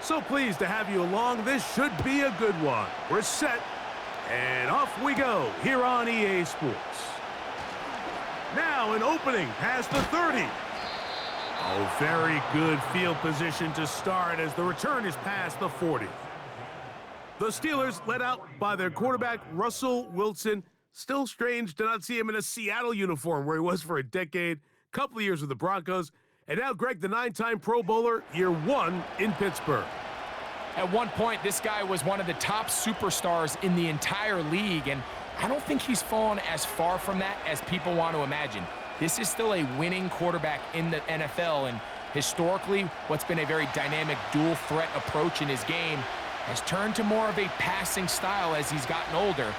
So pleased to have you along. This should be a good one. We're set, and off we go here on EA Sports. Now an opening past the 30. Oh, very good field position to start as the return is past the 40. The Steelers led out by their quarterback, Russell Wilson. Still strange to not see him in a Seattle uniform where he was for a decade, couple of years with the Broncos. And now Greg, the 9-time Pro Bowler, year 1 in Pittsburgh. At one point, this guy was one of the top superstars in the entire league, and I don't think he's fallen as far from that as people want to imagine. This is still a winning quarterback in the NFL, and historically, what's been a very dynamic dual-threat approach in his game has turned to more of a passing style as he's gotten older.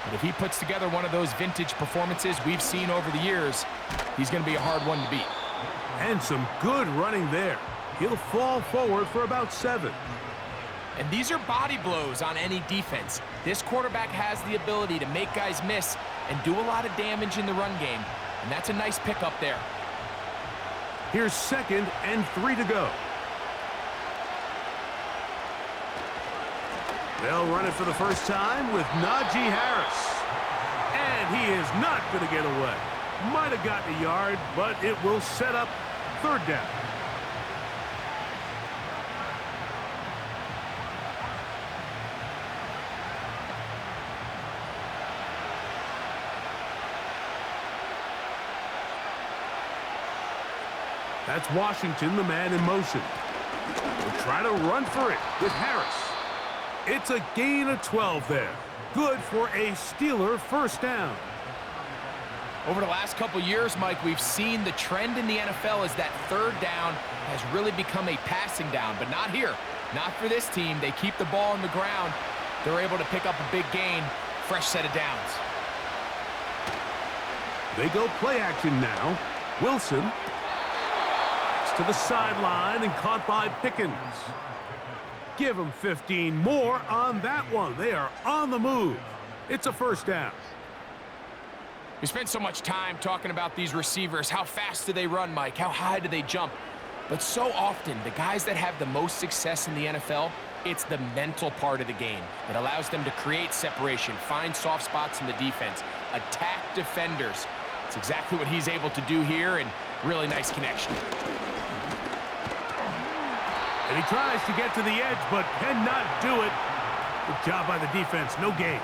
But if he puts together one of those vintage performances we've seen over the years, he's going to be a hard one to beat. And some good running there. He'll fall forward for about 7. And these are body blows on any defense. This quarterback has the ability to make guys miss and do a lot of damage in the run game. And that's a nice pickup there. Here's 2nd and 3 to go. They'll run it for the first time with Najee Harris. And he is not going to get away. Might have gotten a yard, but it will set up 3rd down. That's Washington, the man in motion. We'll try to run for it with Harris. It's a gain of 12 there. Good for a Steeler first down. Over the last couple years, Mike, we've seen the trend in the NFL is that 3rd down has really become a passing down, but not here. Not for this team. They keep the ball on the ground. They're able to pick up a big gain. Fresh set of downs. They go play action now. Wilson to the sideline and caught by Pickens. Give them 15 more on that one. They are on the move. It's a first down. We spent so much time talking about these receivers. How fast do they run, Mike? How high do they jump? But so often, the guys that have the most success in the NFL, it's the mental part of the game that allows them to create separation, find soft spots in the defense, attack defenders. It's exactly what he's able to do here, and really nice connection. And he tries to get to the edge, but cannot do it. Good job by the defense. No gain.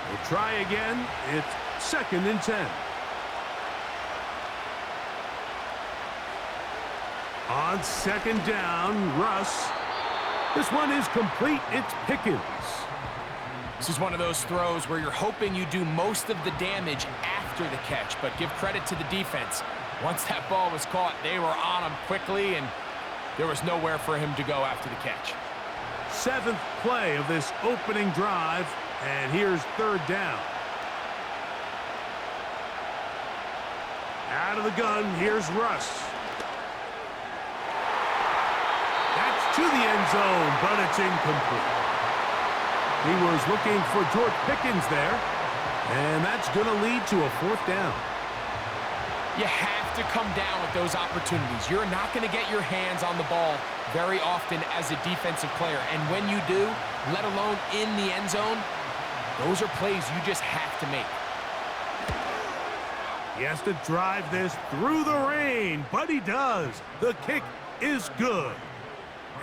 We'll try again. It's 2nd and 10. On 2nd down, Russ. This one is complete. It's Pickens. This is one of those throws where you're hoping you do most of the damage after the catch, but give credit to the defense. Once that ball was caught, they were on him quickly, and there was nowhere for him to go after the catch. 7th play of this opening drive, and here's 3rd down. Out of the gun, here's Russ. That's to the end zone, but it's incomplete. He was looking for George Pickens there, and that's going to lead to a 4th down. You have to come down with those opportunities. You're not going to get your hands on the ball very often as a defensive player, and when you do, let alone in the end zone, those are plays you just have to make. He has to drive this through the rain, but he does. The kick is good,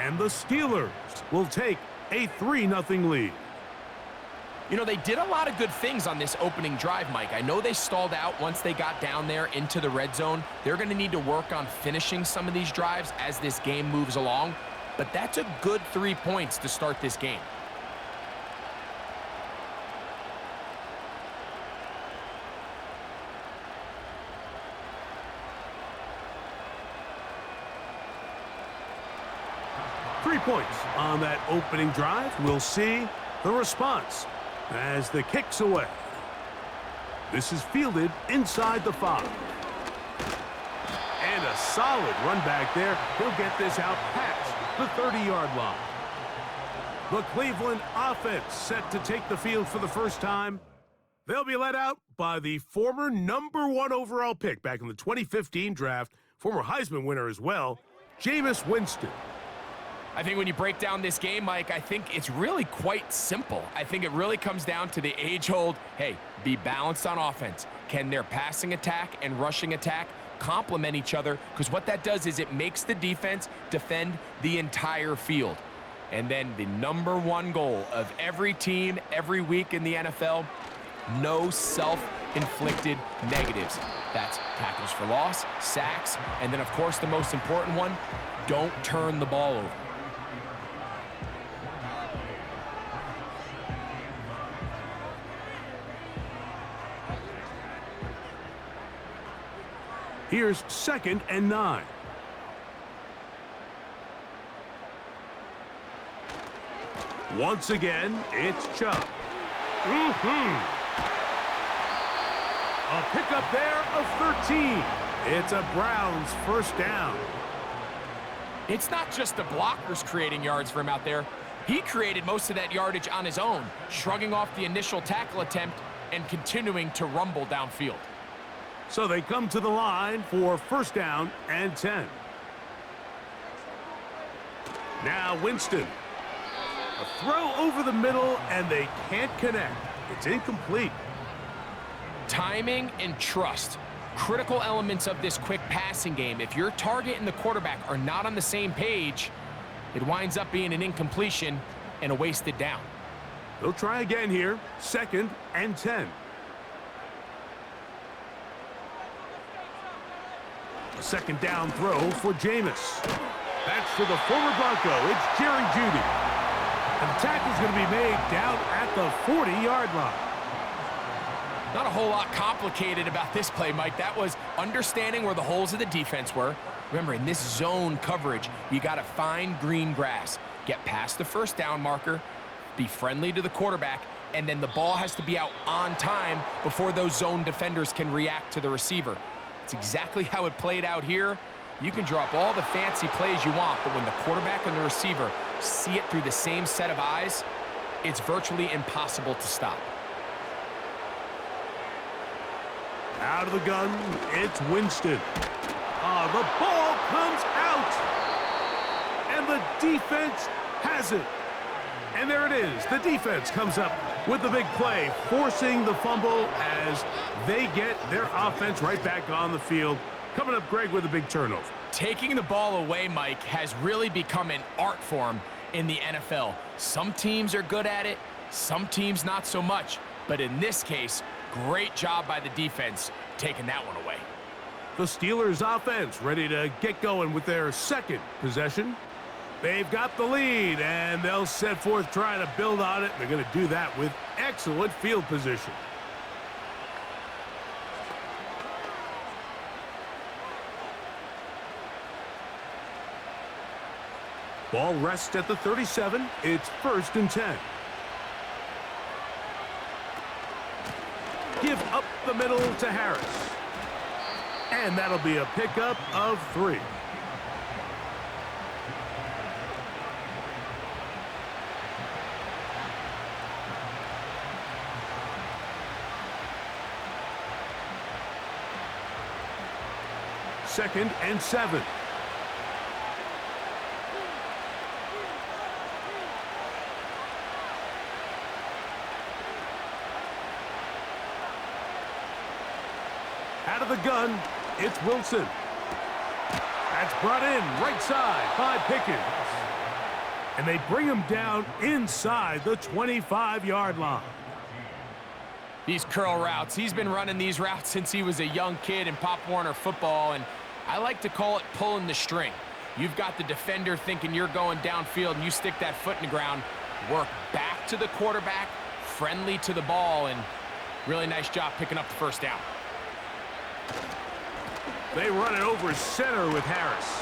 and the Steelers will take a 3-0 lead. You know, they did a lot of good things on this opening drive, Mike. I know they stalled out once they got down there into the red zone. They're going to need to work on finishing some of these drives as this game moves along. But that's a good 3 points to start this game. Three points on that opening drive. We'll see the response as the kick's away. This is fielded inside the 5. And a solid run back there. He'll get this out past the 30-yard line. The Cleveland offense set to take the field for the first time. They'll be led out by the former #1 overall pick back in the 2015 draft, former Heisman winner as well, Jameis Winston. I think when you break down this game, Mike, I think it's really quite simple. I think it really comes down to the age-old, hey, be balanced on offense. Can their passing attack and rushing attack complement each other? Because what that does is it makes the defense defend the entire field. And then the #1 goal of every team every week in the NFL, no self-inflicted negatives. That's tackles for loss, sacks, and then, of course, the most important one, don't turn the ball over. Here's 2nd and 9. Once again, it's Chubb. A pickup there of 13. It's a Browns first down. It's not just the blockers creating yards for him out there. He created most of that yardage on his own, shrugging off the initial tackle attempt and continuing to rumble downfield. So they come to the line for first down and 10. Now Winston. A throw over the middle, and they can't connect. It's incomplete. Timing and trust, critical elements of this quick passing game. If your target and the quarterback are not on the same page, it winds up being an incompletion and a wasted down. They'll try again here, 2nd and 10. A second down throw for Jameis. That's for the former Bronco. It's Jerry Jeudy. And the tackle's going to be made down at the 40-yard line. Not a whole lot complicated about this play, Mike. That was understanding where the holes of the defense were. Remember, in this zone coverage, you got to find green grass. Get past the first down marker, be friendly to the quarterback, and then the ball has to be out on time before those zone defenders can react to the receiver. It's exactly how it played out here. You can drop all the fancy plays you want, but when the quarterback and the receiver see it through the same set of eyes, it's virtually impossible to stop. Out of the gun, it's Winston. The ball comes out, and the defense has it. And there it is. The defense comes up with the big play, forcing the fumble as they get their offense right back on the field. Coming up, Greg, with a big turnover. Taking the ball away, Mike, has really become an art form in the NFL. Some teams are good at it, some teams not so much. But in this case, great job by the defense taking that one away. The Steelers offense ready to get going with their second possession. They've got the lead, and they'll set forth trying to build on it. They're going to do that with excellent field position. Ball rests at the 37. It's 1st and 10. Give up the middle to Harris. And that'll be a pickup of 3. Second and 7. Out of the gun, it's Wilson. That's brought in right side by Pickens. And they bring him down inside the 25-yard line. These curl routes, he's been running these routes since he was a young kid in Pop Warner football, and I like to call it pulling the string. You've got the defender thinking you're going downfield, and you stick that foot in the ground, work back to the quarterback, friendly to the ball, and really nice job picking up the first down. They run it over center with Harris.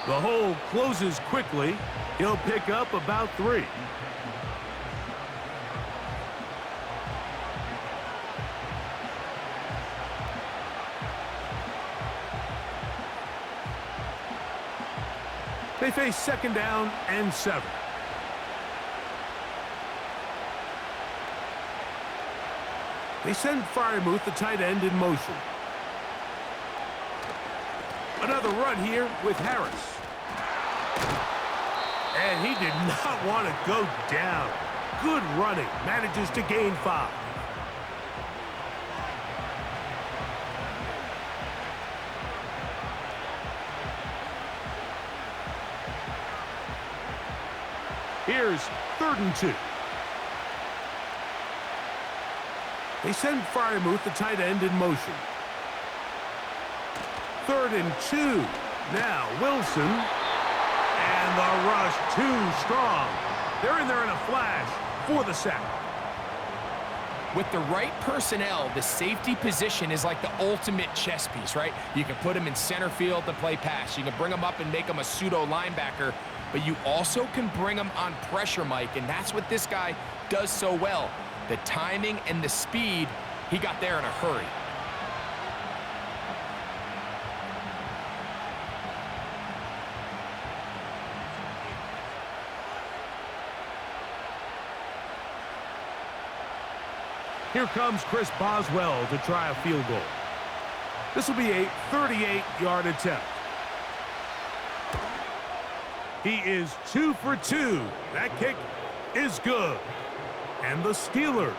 The hole closes quickly. He'll pick up about 3. They face 2nd down and 7. They send Freiermuth, the tight end, in motion. Another run here with Harris. And he did not want to go down. Good running. Manages to gain 5. Here's 3rd and 2. They send Freiermuth, the tight end, in motion. 3rd and 2. Now Wilson. And the rush too strong. They're in there in a flash for the sack. With the right personnel, the safety position is like the ultimate chess piece, right? You can put him in center field to play pass. You can bring him up and make him a pseudo linebacker, but you also can bring him on pressure, Mike, and that's what this guy does so well. The timing and the speed, he got there in a hurry. Here comes Chris Boswell to try a field goal. This will be a 38-yard attempt. He is 2 for 2. That kick is good. And the Steelers,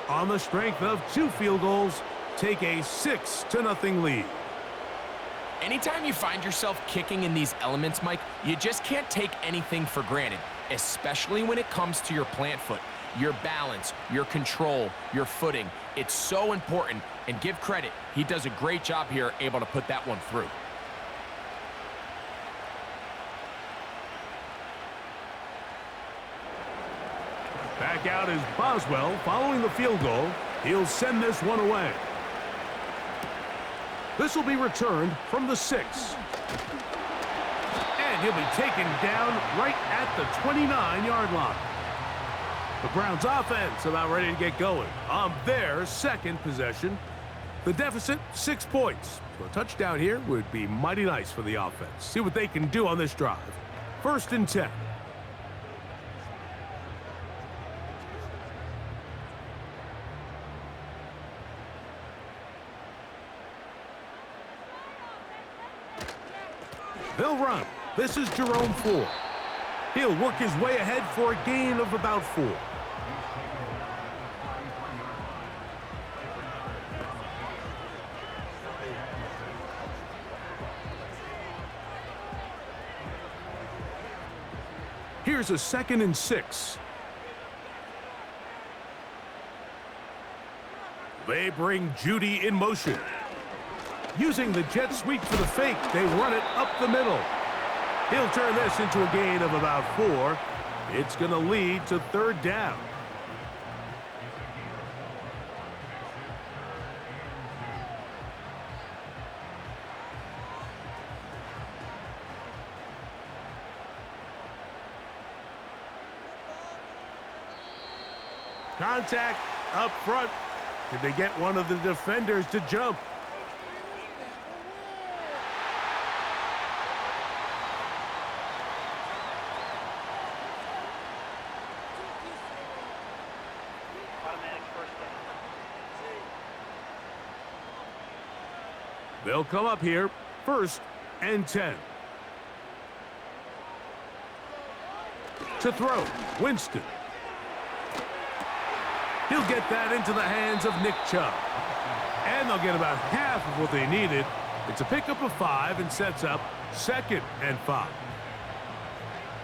on the strength of 2 field goals, take a 6-0 lead. Anytime you find yourself kicking in these elements, Mike, you just can't take anything for granted, especially when it comes to your plant foot. Your balance, your control, your footing. It's so important, and give credit. He does a great job here, able to put that one through. Back out is Boswell following the field goal. He'll send this one away. This will be returned from the 6. And he'll be taken down right at the 29-yard line. The Browns offense about ready to get going on their 2nd possession. The deficit, 6 points. So a touchdown here would be mighty nice for the offense. See what they can do on this drive. 1st and 10. They'll run. This is Jerome Ford. He'll work his way ahead for a gain of about 4. Here's a 2nd and 6. They bring Judy in motion. Using the jet sweep for the fake, they run it up the middle. He'll turn this into a gain of about 4. It's going to lead to 3rd down. Contact up front. Did they get one of the defenders to jump? They'll come up here, 1st and 10. To throw, Winston. He'll get that into the hands of Nick Chubb. And they'll get about half of what they needed. It's a pickup of 5 and sets up 2nd and 5.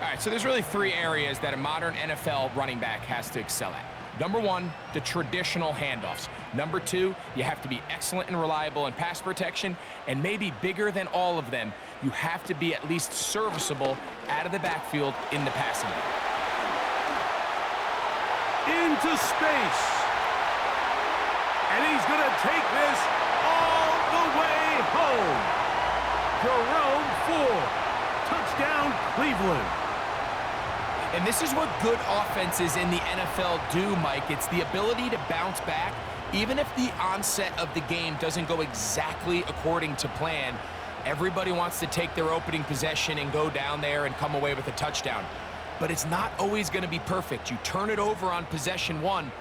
All right, so there's really 3 areas that a modern NFL running back has to excel at. Number 1, the traditional handoffs. Number 2, you have to be excellent and reliable in pass protection. And maybe bigger than all of them, you have to be at least serviceable out of the backfield in the passing game. Into space. And he's going to take this all the way home. Jerome Ford. Touchdown, Cleveland. And this is what good offenses in the NFL do, Mike. It's the ability to bounce back, even if the onset of the game doesn't go exactly according to plan. Everybody wants to take their opening possession and go down there and come away with a touchdown. But it's not always going to be perfect. You turn it over on possession 1,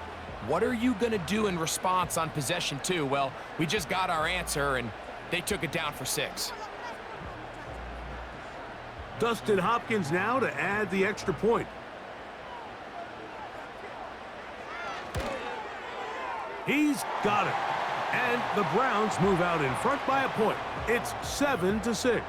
What are you going to do in response on possession 2? Well, we just got our answer, and they took it down for 6. Dustin Hopkins now to add the extra point. He's got it. And the Browns move out in front by a point. It's 7-6.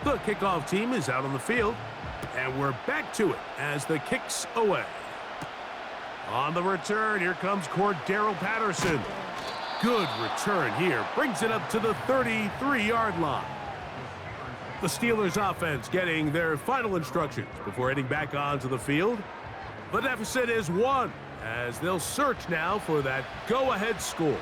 The kickoff team is out on the field, and we're back to it as the kick's away. On the return, here comes Cordero Patterson. Good return here. Brings it up to the 33-yard line. The Steelers offense getting their final instructions before heading back onto the field. The deficit is 1 as they'll search now for that go-ahead score.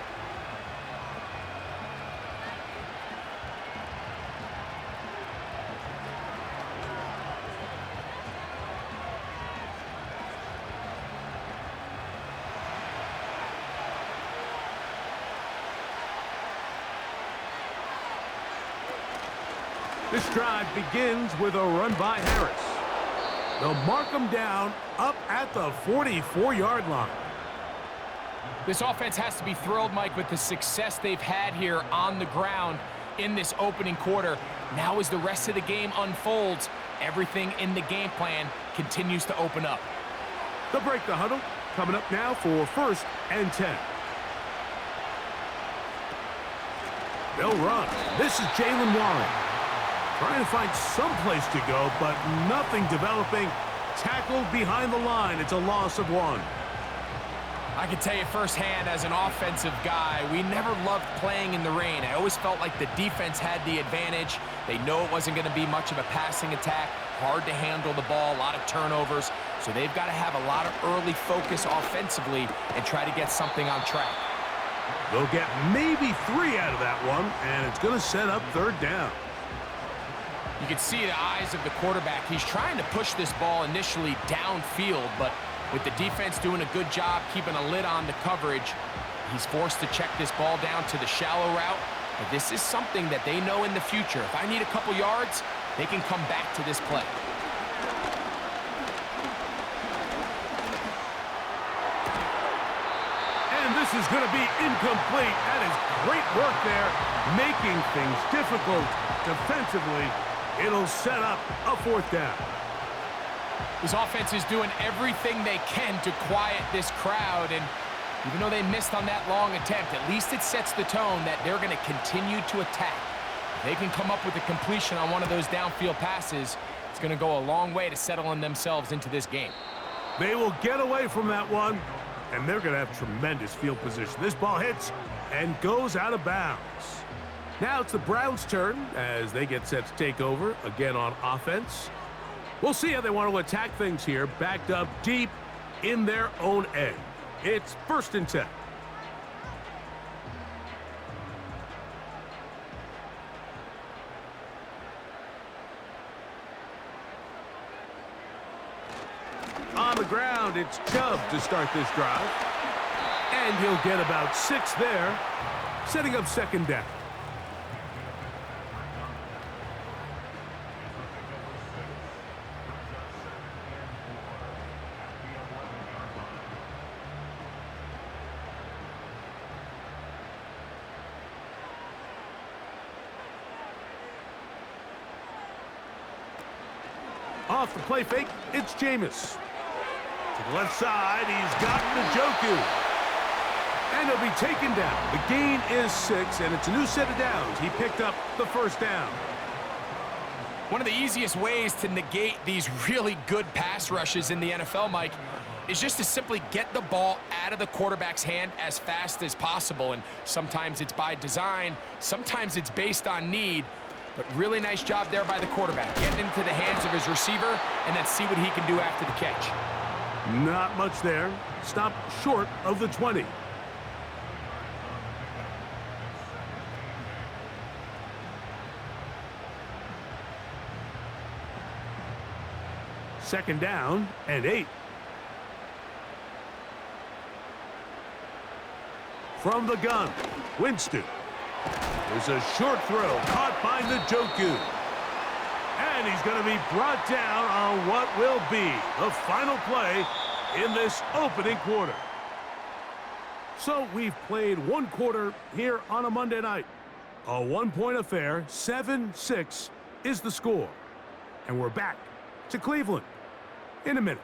This drive begins with a run by Harris. They'll mark him down up at the 44-yard line. This offense has to be thrilled, Mike, with the success they've had here on the ground in this opening quarter. Now as the rest of the game unfolds, everything in the game plan continues to open up. They'll break the huddle. Coming up now for 1st and 10. They'll run. This is Jalen Warren. Trying to find some place to go, but nothing developing. Tackled behind the line. It's a loss of 1. I can tell you firsthand, as an offensive guy, we never loved playing in the rain. I always felt like the defense had the advantage. They know it wasn't going to be much of a passing attack. Hard to handle the ball, a lot of turnovers. So they've got to have a lot of early focus offensively and try to get something on track. They'll get maybe 3 out of that one, and it's going to set up 3rd down. You can see the eyes of the quarterback. He's trying to push this ball initially downfield, but with the defense doing a good job keeping a lid on the coverage, he's forced to check this ball down to the shallow route. But this is something that they know in the future. If I need a couple yards, they can come back to this play. And this is going to be incomplete. That is great work there, making things difficult defensively. It'll set up a 4th down. This offense is doing everything they can to quiet this crowd, and even though they missed on that long attempt, at least it sets the tone that they're going to continue to attack. If they can come up with a completion on one of those downfield passes, it's going to go a long way to settling themselves into this game. They will get away from that one, and they're going to have tremendous field position. This ball hits and goes out of bounds. Now it's the Browns' turn as they get set to take over again on offense. We'll see how they want to attack things here, backed up deep in their own end. It's 1st and 10. On the ground, it's Chubb to start this drive. And he'll get about 6 there, setting up 2nd down. Off the play fake, it's Jameis. To the left side, he's got Njoku. And he'll be taken down. The gain is 6, and it's a new set of downs. He picked up the 1st down. One of the easiest ways to negate these really good pass rushes in the NFL, Mike, is just to simply get the ball out of the quarterback's hand as fast as possible. And sometimes it's by design, sometimes it's based on need. But really nice job there by the quarterback, getting into the hands of his receiver and then see what he can do after the catch. Not much there. Stop short of the 20. Second down and 8. From the gun, Winston. There's a short throw caught by Njoku. And he's going to be brought down on what will be the final play in this opening quarter. So we've played one quarter here on a Monday night. A one-point affair, 7-6 is the score. And we're back to Cleveland in a minute.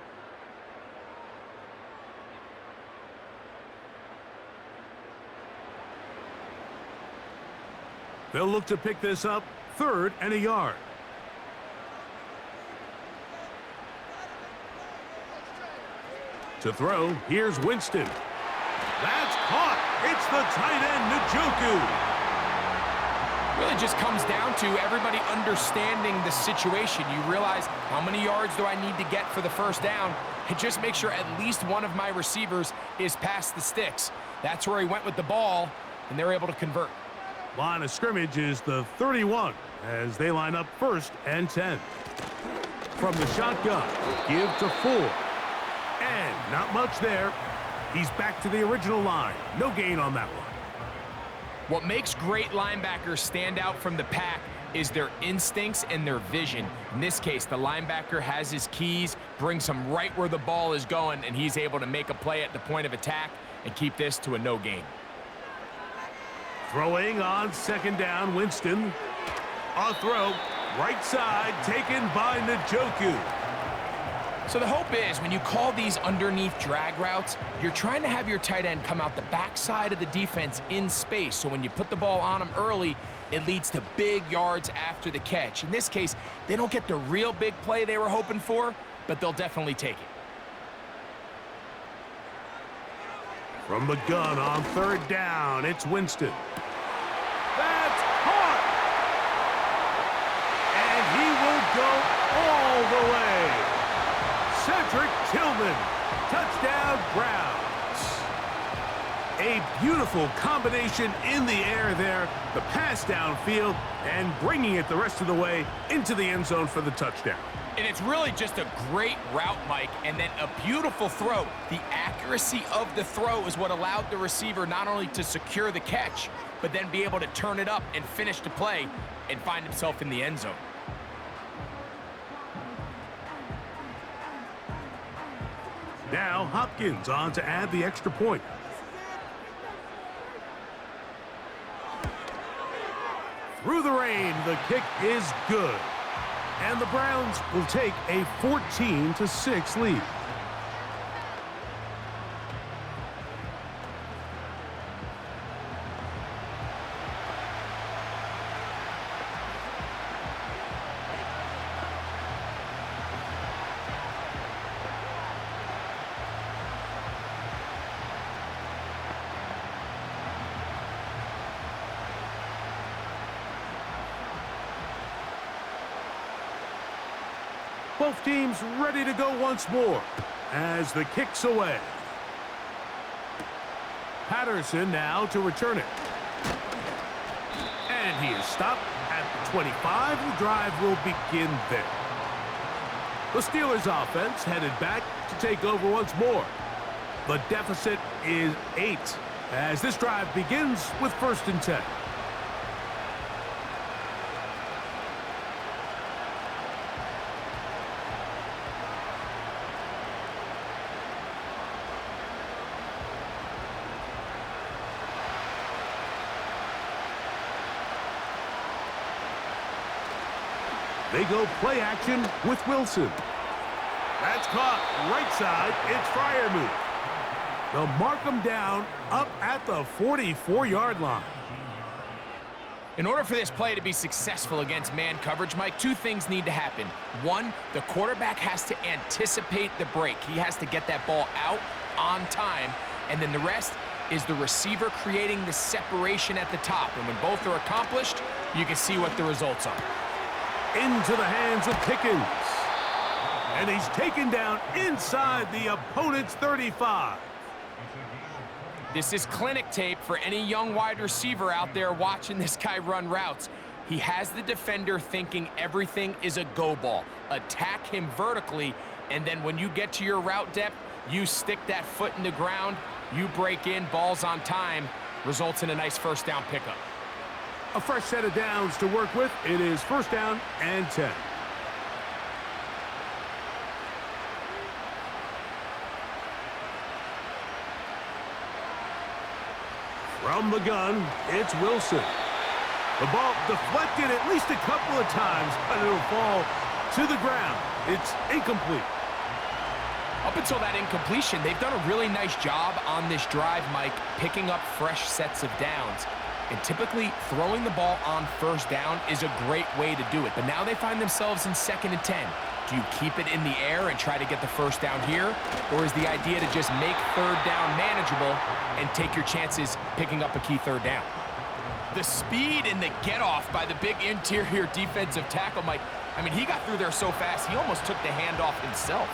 They'll look to pick this up, 3rd and a yard. To throw, here's Winston. That's caught. It's the tight end, Njoku. Really just comes down to everybody understanding the situation. You realize, how many yards do I need to get for the first down? And just make sure at least one of my receivers is past the sticks. That's where he went with the ball, and they're able to convert. Line of scrimmage is the 31 as they line up 1st and 10. From the shotgun, give to Ford. And not much there. He's back to the original line. No gain on that one. What makes great linebackers stand out from the pack is their instincts and their vision. In this case, the linebacker has his keys, brings him right where the ball is going, and he's able to make a play at the point of attack and keep this to a no gain. Throwing on 2nd down, Winston. A throw, right side, taken by Njoku. So the hope is when you call these underneath drag routes, you're trying to have your tight end come out the backside of the defense in space. So when you put the ball on him early, it leads to big yards after the catch. In this case, they don't get the real big play they were hoping for, but they'll definitely take it. From the gun on 3rd down, it's Winston. That's caught! And he will go all the way. Cedric Tillman, touchdown Browns. A beautiful combination in the air there, the pass downfield, and bringing it the rest of the way into the end zone for the touchdown. And it's really just a great route, Mike, and then a beautiful throw. The accuracy of the throw is what allowed the receiver not only to secure the catch, but then be able to turn it up and finish the play and find himself in the end zone. Now Hopkins on to add the extra point. Through the rain, the kick is good. And the Browns will take a 14-6 lead. Both teams ready to go once more as the kick's away. Patterson now to return it. And he is stopped at the 25. The drive will begin there. The Steelers offense headed back to take over once more. The deficit is 8 as this drive begins with 1st and 10. They go play action with Wilson. That's caught right side. It's Freiermuth. They'll mark him down up at the 44-yard line. In order for this play to be successful against man coverage, Mike, 2 things need to happen. 1, the quarterback has to anticipate the break. He has to get that ball out on time. And then the rest is the receiver creating the separation at the top. And when both are accomplished, you can see what the results are. Into the hands of Pickens. And he's taken down inside the opponent's 35. This is clinic tape for any young wide receiver out there watching this guy run routes. He has the defender thinking everything is a go ball. Attack him vertically, and then when you get to your route depth, you stick that foot in the ground, you break in, balls on time, results in a nice first down pickup. A fresh set of downs to work with. It is first down and 10. From the gun, it's Wilson. The ball deflected at least a couple of times, but it'll fall to the ground. It's incomplete. Up until that incompletion, they've done a really nice job on this drive, Mike, picking up fresh sets of downs. And typically, throwing the ball on first down is a great way to do it. But now they find themselves in 2nd and 10. Do you keep it in the air and try to get the first down here? Or is the idea to just make third down manageable and take your chances picking up a key third down? The speed and the get-off by the big interior defensive tackle, Mike. I mean, he got through there so fast, he almost took the handoff himself.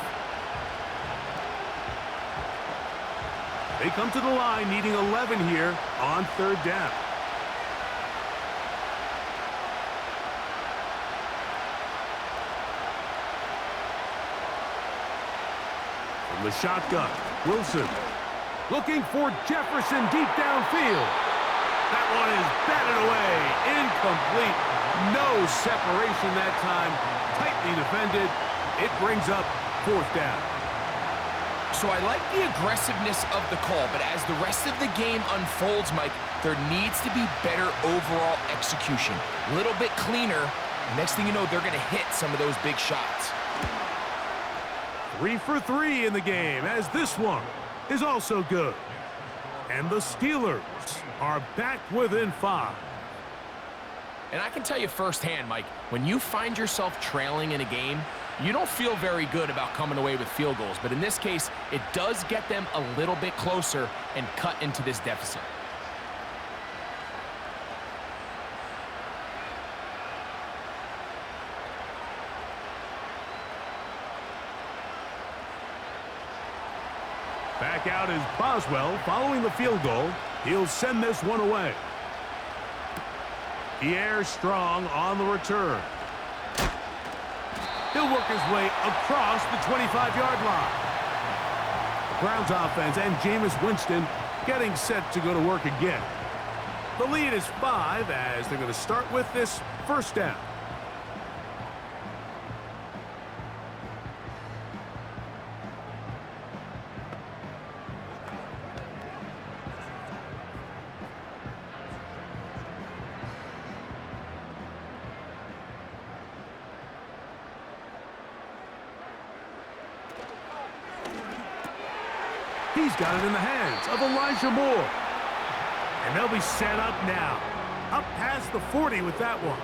They come to the line needing 11 here on third down. From the shotgun, Wilson looking for Jefferson deep downfield. That one is batted away, incomplete. No separation that time, tightly defended. It brings up fourth down. So I like the aggressiveness of the call, but as the rest of the game unfolds, Mike, there needs to be better overall execution. A little bit cleaner. Next thing you know, they're going to hit some of those big shots. 3 for 3 in the game, as this one is also good. And the Steelers are back within 5. And I can tell you firsthand, Mike, when you find yourself trailing in a game, you don't feel very good about coming away with field goals. But in this case, it does get them a little bit closer and cut into this deficit. Back out is Boswell following the field goal. He'll send this one away. Pierre Strong on the return. He'll work his way across the 25-yard line. The Browns offense and Jameis Winston getting set to go to work again. The lead is 5 as they're going to start with this first down. He's got it in the hands of Elijah Moore. And they'll be set up now. Up past the 40 with that one.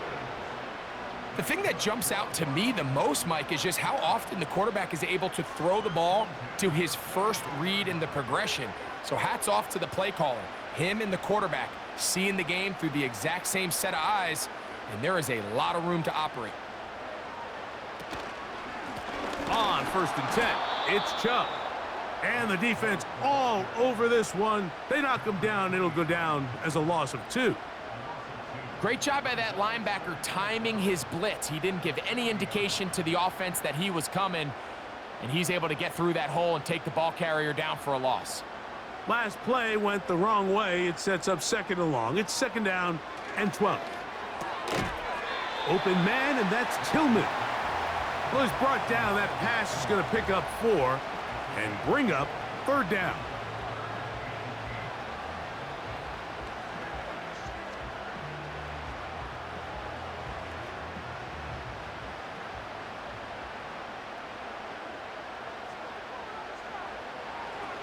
The thing that jumps out to me the most, Mike, is just how often the quarterback is able to throw the ball to his first read in the progression. So hats off to the play caller. Him and the quarterback seeing the game through the exact same set of eyes, and there is a lot of room to operate. On 1st and 10, it's Chubb. And the defense all over this one. They knock him down. It'll go down as a loss of 2. Great job by that linebacker timing his blitz. He didn't give any indication to the offense that he was coming, and he's able to get through that hole and take the ball carrier down for a loss. Last play went the wrong way. It sets up 2nd and long. It's 2nd down and 12. Open man, and that's Tillman. Well, he's brought down. That pass is going to pick up 4 and bring up 3rd down.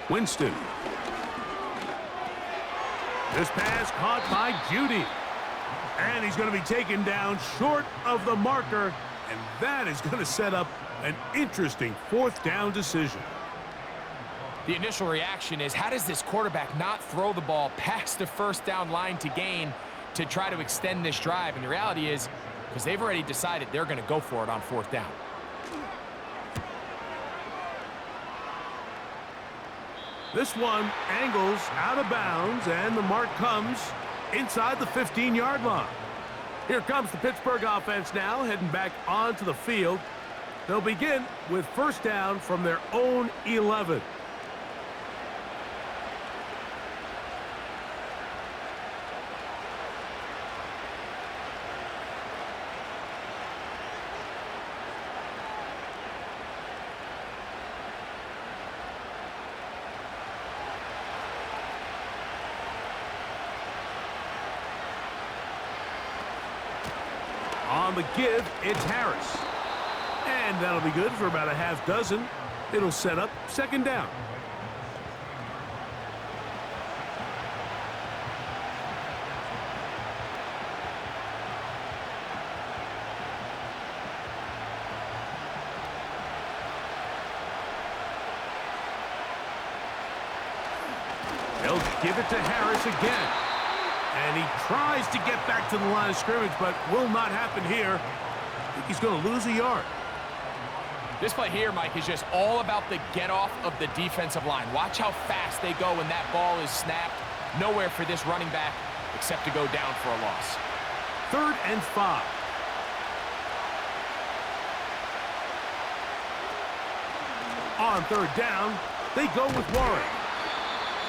Winston. This pass caught by Judy. And he's going to be taken down short of the marker. And that is going to set up an interesting 4th down decision. The initial reaction is, how does this quarterback not throw the ball past the 1st down line to gain to try to extend this drive? And the reality is, because they've already decided they're going to go for it on 4th down. This one angles out of bounds, and the mark comes inside the 15-yard line. Here comes the Pittsburgh offense now, heading back onto the field. They'll begin with first down from their own 11. On the give, it's Harris. And that'll be good for about a half dozen. It'll set up second down. They'll give it to Harris again. And he tries to get back to the line of scrimmage, but will not happen here. I think he's going to lose a yard. This play here, Mike, is just all about the get-off of the defensive line. Watch how fast they go when that ball is snapped. Nowhere for this running back except to go down for a loss. 3rd and 5. On 3rd down, they go with Warren.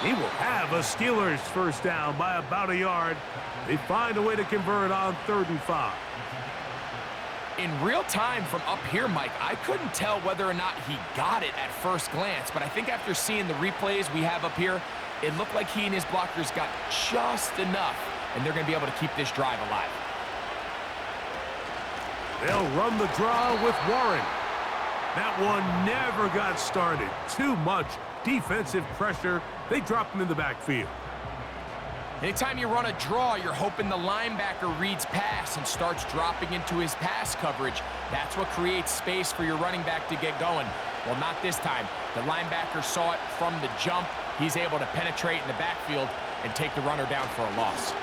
He will have a Steelers first down by about a yard. They find a way to convert on 3rd and 5. In real time from up here, Mike, I couldn't tell whether or not he got it at first glance, but I think after seeing the replays we have up here, it looked like he and his blockers got just enough, and they're going to be able to keep this drive alive. They'll run the draw with Warren. That one never got started. Too much defensive pressure. They drop him in the backfield. Anytime you run a draw, you're hoping the linebacker reads pass and starts dropping into his pass coverage. That's what creates space for your running back to get going. Well, not this time. The linebacker saw it from the jump. He's able to penetrate in the backfield and take the runner down for a loss.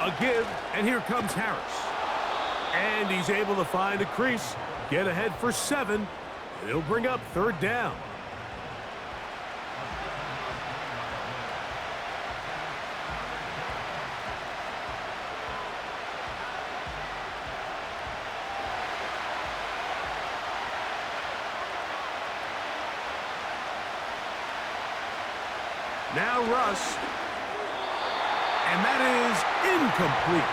A give, and here comes Harris. And he's able to find a crease, get ahead for 7. It'll bring up 3rd down. Now Russ. And that is incomplete.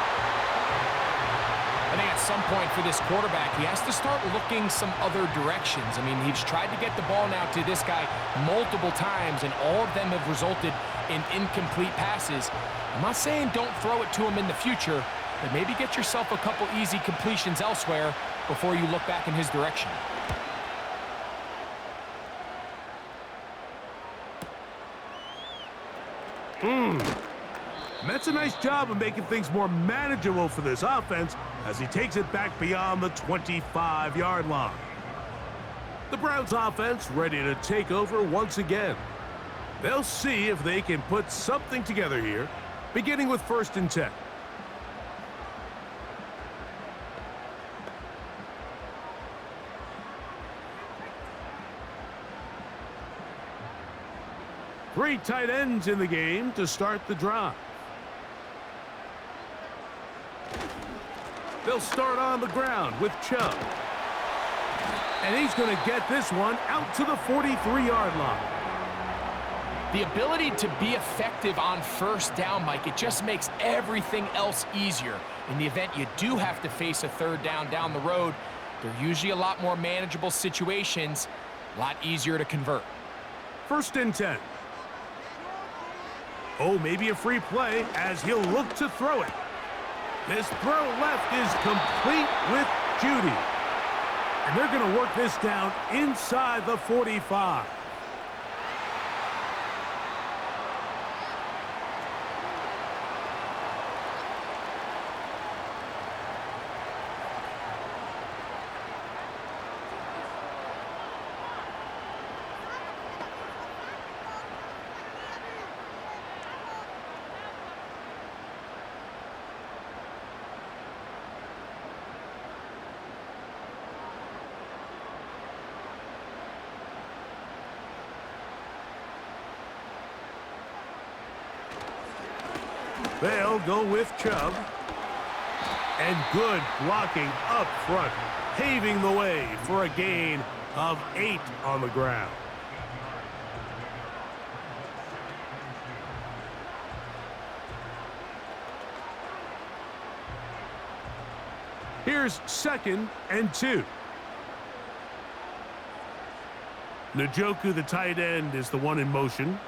I think at some point for this quarterback, he has to start looking some other directions. I mean, he's tried to get the ball now to this guy multiple times, and all of them have resulted in incomplete passes. I'm not saying don't throw it to him in the future, but maybe get yourself a couple easy completions elsewhere before you look back in his direction. That's a nice job of making things more manageable for this offense as he takes it back beyond the 25-yard line. The Browns offense ready to take over once again. They'll see if they can put something together here, beginning with 1st and 10. Three tight ends in the game to start the drive. They'll start on the ground with Chubb. And he's going to get this one out to the 43-yard line. The ability to be effective on first down, Mike, it just makes everything else easier. In the event you do have to face a 3rd down the road, they're usually a lot more manageable situations, a lot easier to convert. 1st and 10. Oh, maybe a free play as he'll look to throw it. This throw left is complete with Judy. And they're going to work this down inside the 45. They'll go with Chubb. And good blocking up front, paving the way for a gain of 8 on the ground. Here's 2nd and 2. Njoku, the tight end, is the one in motion.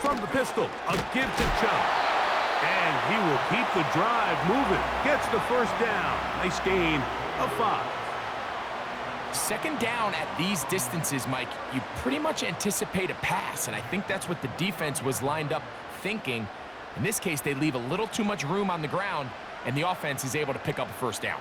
From the pistol, a give to Chubb. And he will keep the drive moving. Gets the first down. Nice gain of 5. 2nd down at these distances, Mike, you pretty much anticipate a pass, and I think that's what the defense was lined up thinking. In this case, they leave a little too much room on the ground, and the offense is able to pick up a first down.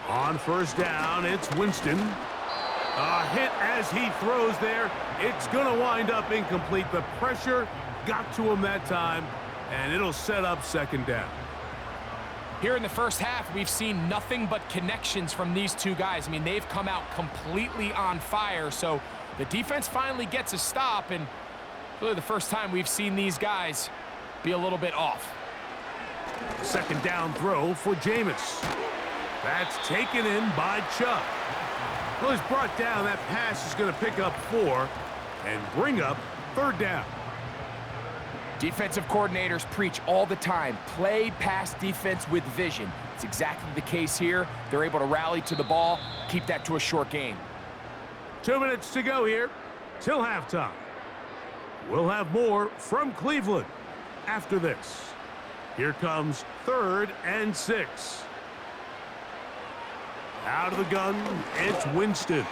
On first down, it's Winston. A hit as he throws there. It's going to wind up incomplete. The pressure got to him that time, and it'll set up 2nd down. Here in the first half, we've seen nothing but connections from these two guys. I mean, they've come out completely on fire, so the defense finally gets a stop, and really the first time we've seen these guys be a little bit off. 2nd down throw for Jameis. That's taken in by Chubb. Well, he's brought down. That pass is going to pick up 4 and bring up 3rd down. Defensive coordinators preach all the time, play pass defense with vision. It's exactly the case here. They're able to rally to the ball, keep that to a short game. 2 minutes to go here till halftime. We'll have more from Cleveland after this. Here comes 3rd and 6. Out of the gun, it's Winston.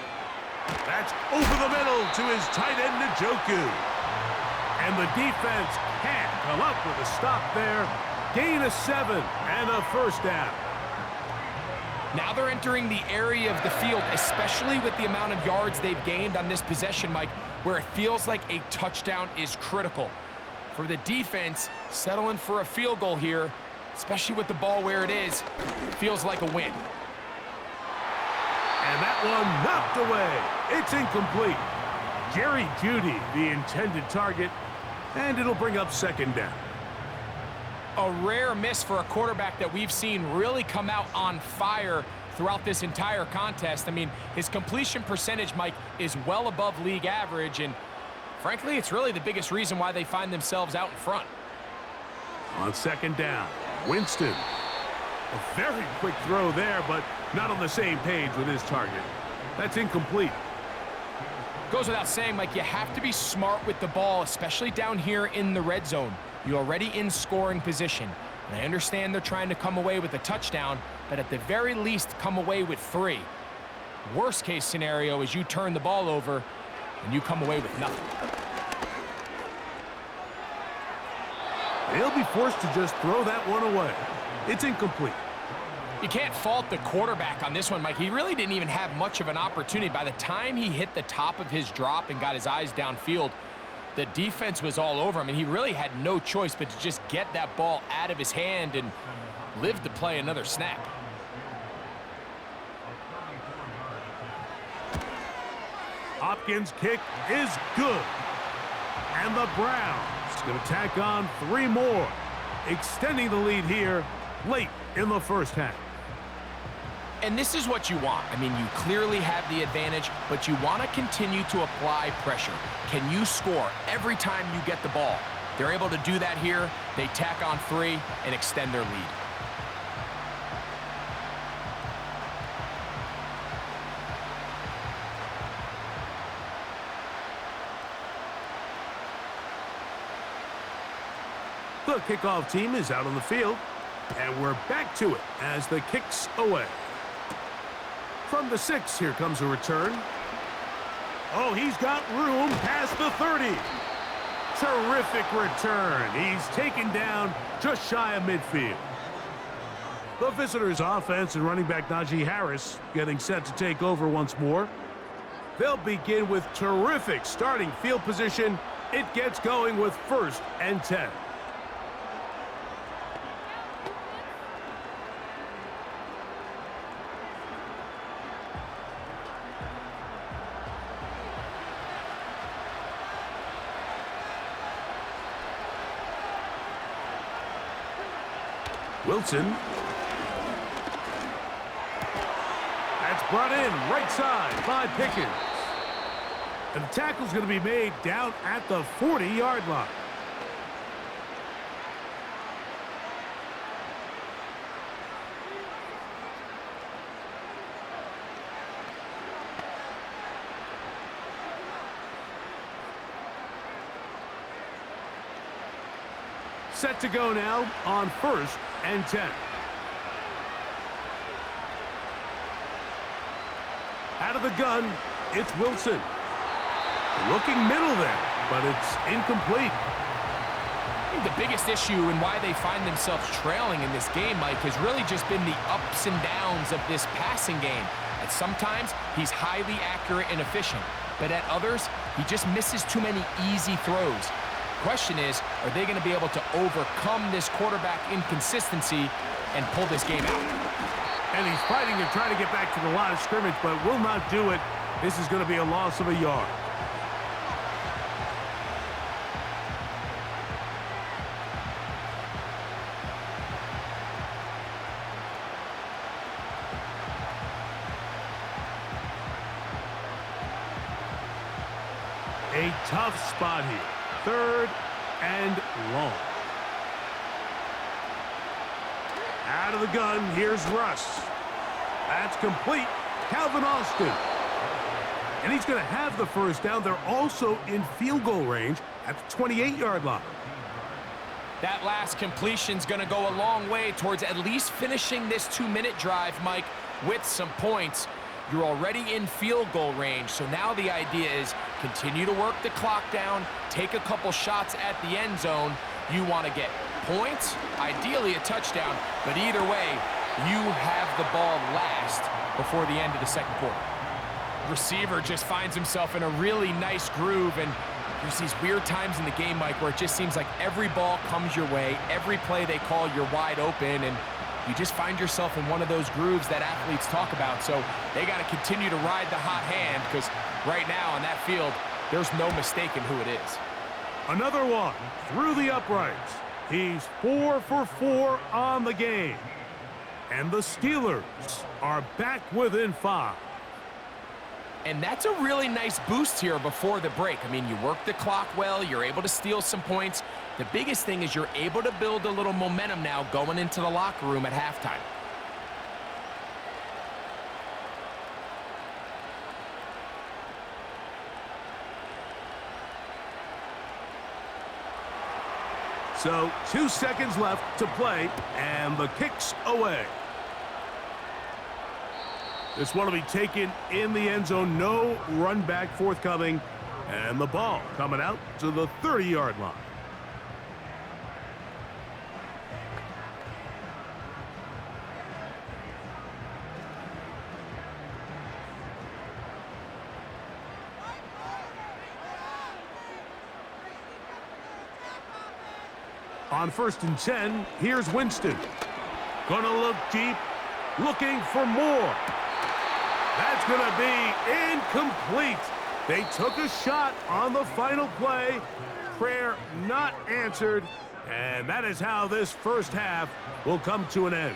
That's over the middle to his tight end, Njoku. And the defense can't come up with a stop there. Gain of 7 and a first down. Now they're entering the area of the field, especially with the amount of yards they've gained on this possession, Mike, where it feels like a touchdown is critical. For the defense, settling for a field goal here, especially with the ball where it is, feels like a win. And that one knocked away. It's incomplete. Jerry Jeudy, the intended target, and it'll bring up 2nd down. A rare miss for a quarterback that we've seen really come out on fire throughout this entire contest. I mean, his completion percentage, Mike, is well above league average, and frankly, it's really the biggest reason why they find themselves out in front. On 2nd down, Winston. A very quick throw there, but not on the same page with his target. That's incomplete. Goes without saying, Mike, you have to be smart with the ball, especially down here in the red zone. You're already in scoring position. And I understand they're trying to come away with a touchdown, but at the very least, come away with 3. Worst case scenario is you turn the ball over and you come away with nothing. They'll be forced to just throw that one away. It's incomplete. You can't fault the quarterback on this one, Mike. He really didn't even have much of an opportunity. By the time he hit the top of his drop and got his eyes downfield, the defense was all over him, and he really had no choice but to just get that ball out of his hand and live to play another snap. Hopkins' kick is good. And the Browns going to tack on 3 more, extending the lead here late in the first half. And this is what you want. I mean, you clearly have the advantage, but you want to continue to apply pressure. Can you score every time you get the ball? They're able to do that here. They tack on 3 and extend their lead. The kickoff team is out on the field, and we're back to it as the kick's away. From the 6, here comes a return. Oh, he's got room past the 30. Terrific return. He's taken down just shy of midfield. The visitors' offense and running back Najee Harris getting set to take over once more. They'll begin with terrific starting field position. It gets going with 1st and 10. Wilson. That's brought in right side by Pickens. And the tackle's going to be made down at the 40-yard line. Set to go now on 1st and 10. Out of the gun, it's Wilson. Looking middle there, but it's incomplete. I think the biggest issue and why they find themselves trailing in this game, Mike, has really just been the ups and downs of this passing game. And sometimes he's highly accurate and efficient, but at others, he just misses too many easy throws. Question is, are they going to be able to overcome this quarterback inconsistency and pull this game out? And he's fighting to try to get back to the line of scrimmage, but will not do it. This is going to be a loss of a yard. A tough spot here. 3rd and long. Out of the gun, here's Russ. That's complete. Calvin Austin. And he's going to have the first down. They're also in field goal range at the 28-yard line. That last completion's going to go a long way towards at least finishing this 2-minute drive, Mike, with some points. You're already in field goal range, so now the idea is continue to work the clock down, take a couple shots at the end zone. You want to get points, ideally a touchdown, but either way, you have the ball last before the end of the second quarter. Receiver just finds himself in a really nice groove, and there's these weird times in the game, Mike, where it just seems like every ball comes your way, every play they call, you're wide open, and you just find yourself in one of those grooves that athletes talk about. So they got to continue to ride the hot hand, because right now on that field, there's no mistaking who it is. Another one through the uprights. He's 4 for 4 on the game. And the Steelers are back within 5. And that's a really nice boost here before the break. I mean, you work the clock well, you're able to steal some points. The biggest thing is you're able to build a little momentum now going into the locker room at halftime. So 2 seconds left to play, and the kick's away. This one will be taken in the end zone. No run back forthcoming. And the ball coming out to the 30-yard line. On 1st and 10, here's Winston. Gonna look deep, looking for more. That's going to be incomplete. They took a shot on the final play. Prayer not answered. And that is how this first half will come to an end.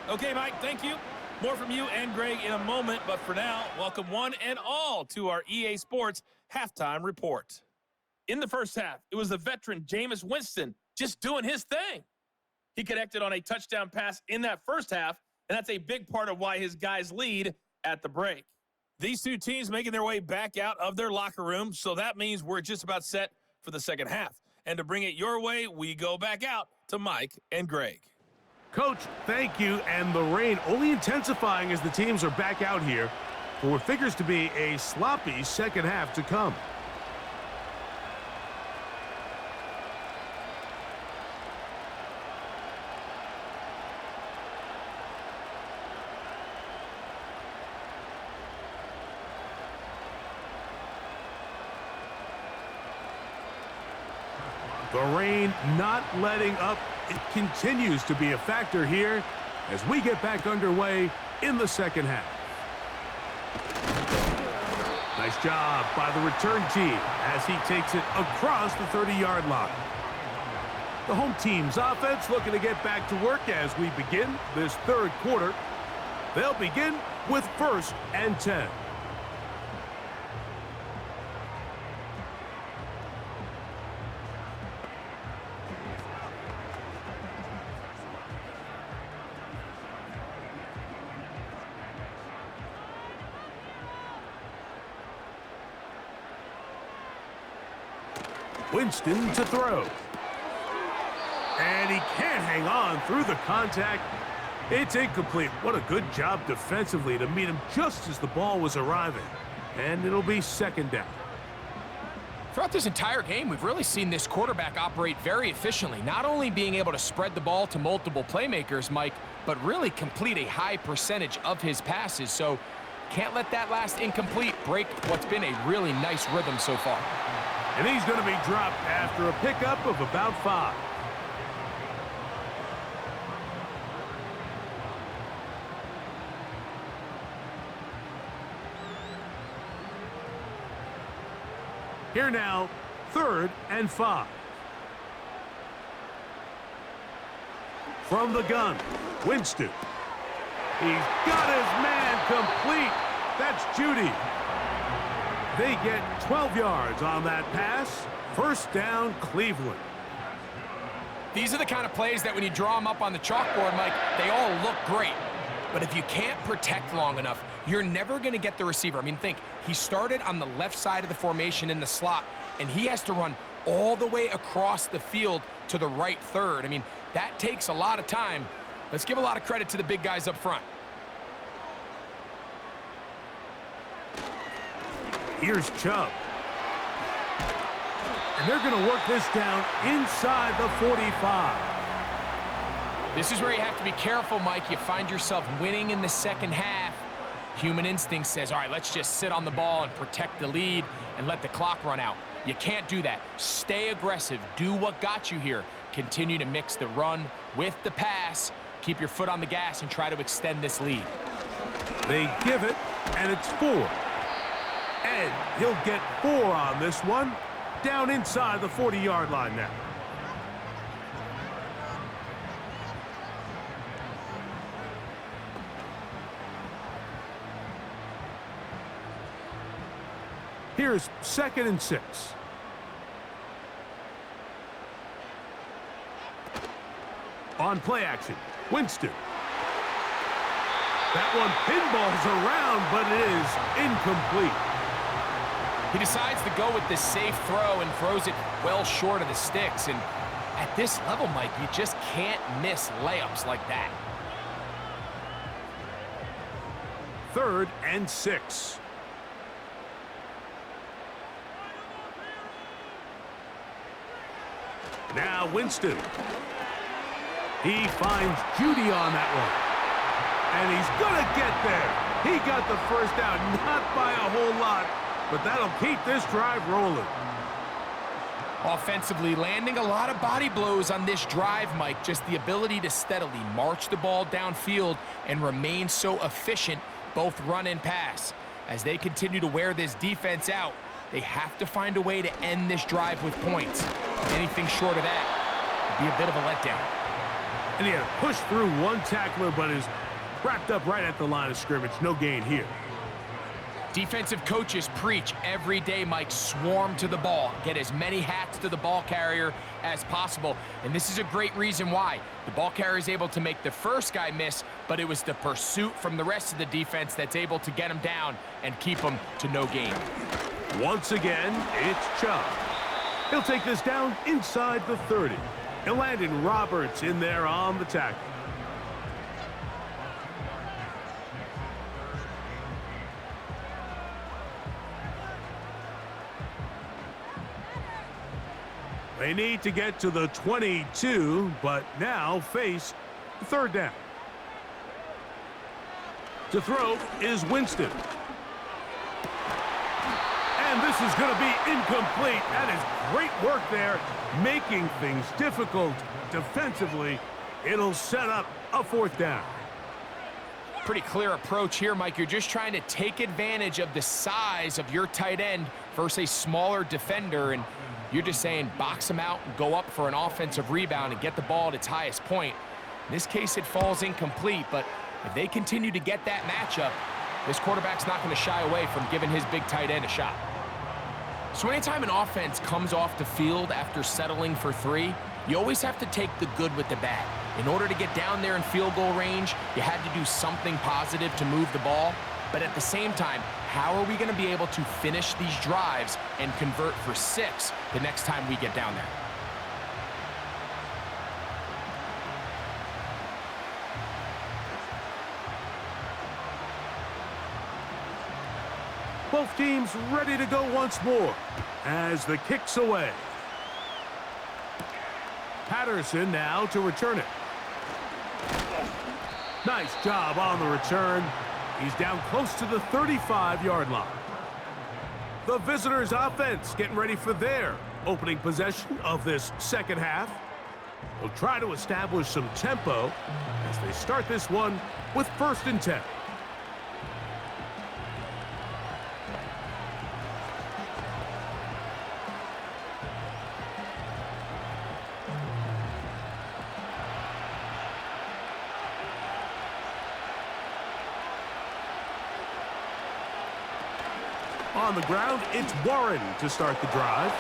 Okay, Mike, thank you. More from you and Greg in a moment. But for now, welcome one and all to our EA Sports Halftime Report. In the first half, it was the veteran Jameis Winston just doing his thing. He connected on a touchdown pass in that first half, and that's a big part of why his guys lead at the break. These two teams making their way back out of their locker room, so that means we're just about set for the second half. And to bring it your way, we go back out to Mike and Greg. Coach, thank you. And the rain only intensifying as the teams are back out here for what figures to be a sloppy second half to come. The rain not letting up. It continues to be a factor here as we get back underway in the second half. Nice job by the return team as he takes it across the 30-yard line. The home team's offense looking to get back to work as we begin this third quarter. They'll begin with 1st and 10. Winston to throw. And he can't hang on through the contact. It's incomplete. What a good job defensively to meet him just as the ball was arriving. And it'll be 2nd down. Throughout this entire game, we've really seen this quarterback operate very efficiently, not only being able to spread the ball to multiple playmakers, Mike, but really complete a high percentage of his passes. So can't let that last incomplete break what's been a really nice rhythm so far. And he's going to be dropped after a pickup of about 5. Here now, 3rd and 5. From the gun, Winston. He's got his man complete. That's Judy. They get 12 yards on that pass. 1st down, Cleveland. These are the kind of plays that when you draw them up on the chalkboard, Mike, they all look great. But if you can't protect long enough, you're never going to get the receiver. I mean, think, he started on the left side of the formation in the slot, and he has to run all the way across the field to the right third. I mean, that takes a lot of time. Let's give a lot of credit to the big guys up front. Here's Chubb. And they're going to work this down inside the 45. This is where you have to be careful, Mike. You find yourself winning in the second half. Human instinct says, all right, let's just sit on the ball and protect the lead and let the clock run out. You can't do that. Stay aggressive. Do what got you here. Continue to mix the run with the pass. Keep your foot on the gas and try to extend this lead. They give it, and it's 4. And he'll get 4 on this one. Down inside the 40-yard line now. Here's 2nd and 6. On play action, Winston. That one pinballs around, but it is incomplete. He decides to go with the safe throw and throws it well short of the sticks. And at this level, Mike, you just can't miss layups like that. 3rd and 6. Now Winston. He finds Judy on that one. And he's going to get there. He got the 1st down, not by a whole lot, but that'll keep this drive rolling. Offensively, landing a lot of body blows on this drive, Mike. Just the ability to steadily march the ball downfield and remain so efficient, both run and pass. As they continue to wear this defense out, they have to find a way to end this drive with points. Anything short of that would be a bit of a letdown. And he had to push through one tackler, but is wrapped up right at the line of scrimmage. No gain here. Defensive coaches preach every day, Mike, swarm to the ball. Get as many hats to the ball carrier as possible. And this is a great reason why. The ball carrier is able to make the first guy miss, but it was the pursuit from the rest of the defense that's able to get him down and keep him to no gain. Once again, it's Chubb. He'll take this down inside the 30. And Landon Roberts in there on the tackle. They need to get to the 22, but now face 3rd down. To throw is Winston. And this is going to be incomplete. That is great work there, making things difficult defensively. It'll set up a 4th down. Pretty clear approach here, Mike. You're just trying to take advantage of the size of your tight end versus a smaller defender, and You're just saying box them out and go up for an offensive rebound and get the ball at its highest point. In this case, it falls incomplete, but if they continue to get that matchup, this quarterback's not going to shy away from giving his big tight end a shot. So anytime an offense comes off the field after settling for 3, you always have to take the good with the bad. In order to get down there in field goal range, you had to do something positive to move the ball. But at the same time, how are we going to be able to finish these drives and convert for 6 the next time we get down there? Both teams ready to go once more as the kick's away. Patterson now to return it. Nice job on the return. He's down close to the 35-yard line. The visitors' offense getting ready for their opening possession of this second half. They'll try to establish some tempo as they start this one with 1st and 10. On the ground, it's Warren to start the drive.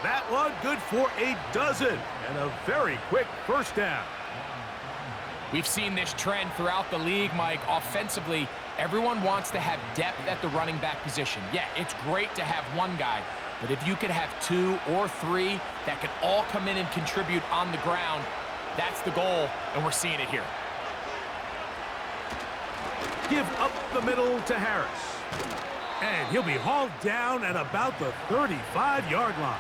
That one good for a dozen and a very quick first down. We've seen this trend throughout the league, Mike. Offensively, everyone wants to have depth at the running back position. Yeah, it's great to have one guy, but if you could have 2 or 3 that could all come in and contribute on the ground, that's the goal, and we're seeing it here. Give up the middle to Harris. And he'll be hauled down at about the 35-yard line.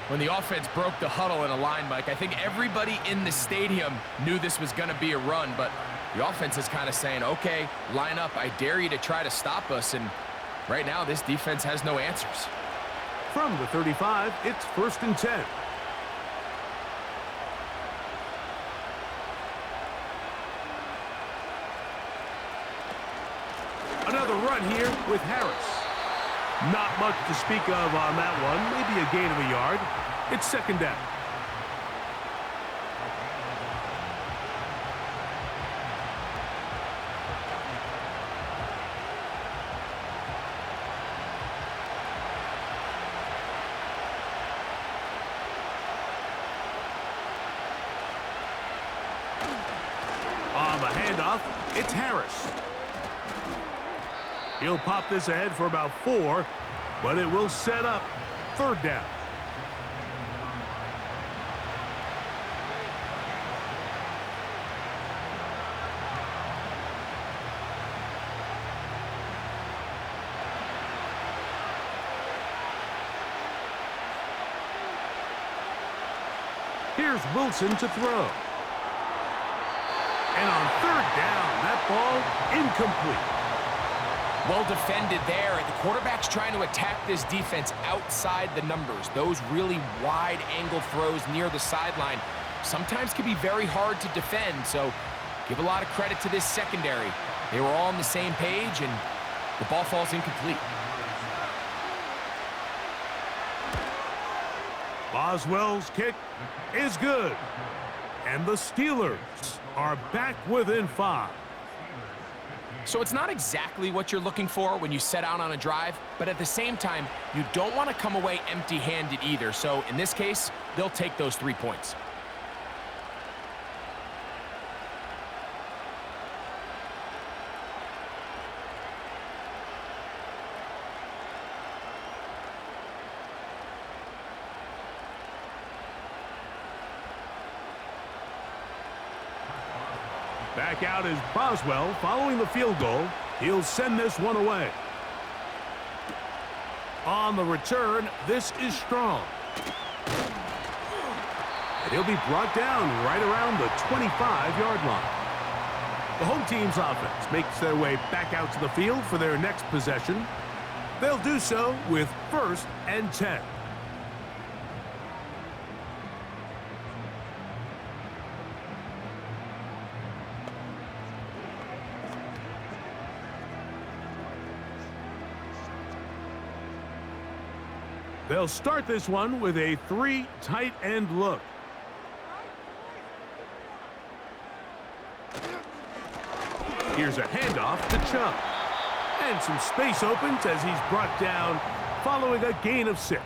When the offense broke the huddle in a line, Mike, I think everybody in the stadium knew this was going to be a run, but the offense is kind of saying, okay, line up, I dare you to try to stop us, and right now this defense has no answers. From the 35, it's 1st and 10. Another run here with Harris. Not much to speak of on that one. Maybe a gain of a yard. It's 2nd down. On the handoff, it's Harris. He'll pop this ahead for about 4, but it will set up 3rd down. Here's Wilson to throw. And on 3rd down, that ball incomplete. Well defended there. The quarterback's trying to attack this defense outside the numbers. Those really wide angle throws near the sideline sometimes can be very hard to defend, so give a lot of credit to this secondary. They were all on the same page, and the ball falls incomplete. Boswell's kick is good. And the Steelers are back within 5. So it's not exactly what you're looking for when you set out on a drive, but at the same time, you don't want to come away empty-handed either. So in this case, they'll take those 3 points. Back out is Boswell following the field goal. He'll send this one away. On the return, this is Strong. And he'll be brought down right around the 25-yard line. The home team's offense makes their way back out to the field for their next possession. They'll do so with 1st and 10. They'll start this one with a 3 tight end look. Here's a handoff to Chubb. And some space opens as he's brought down following a gain of 6.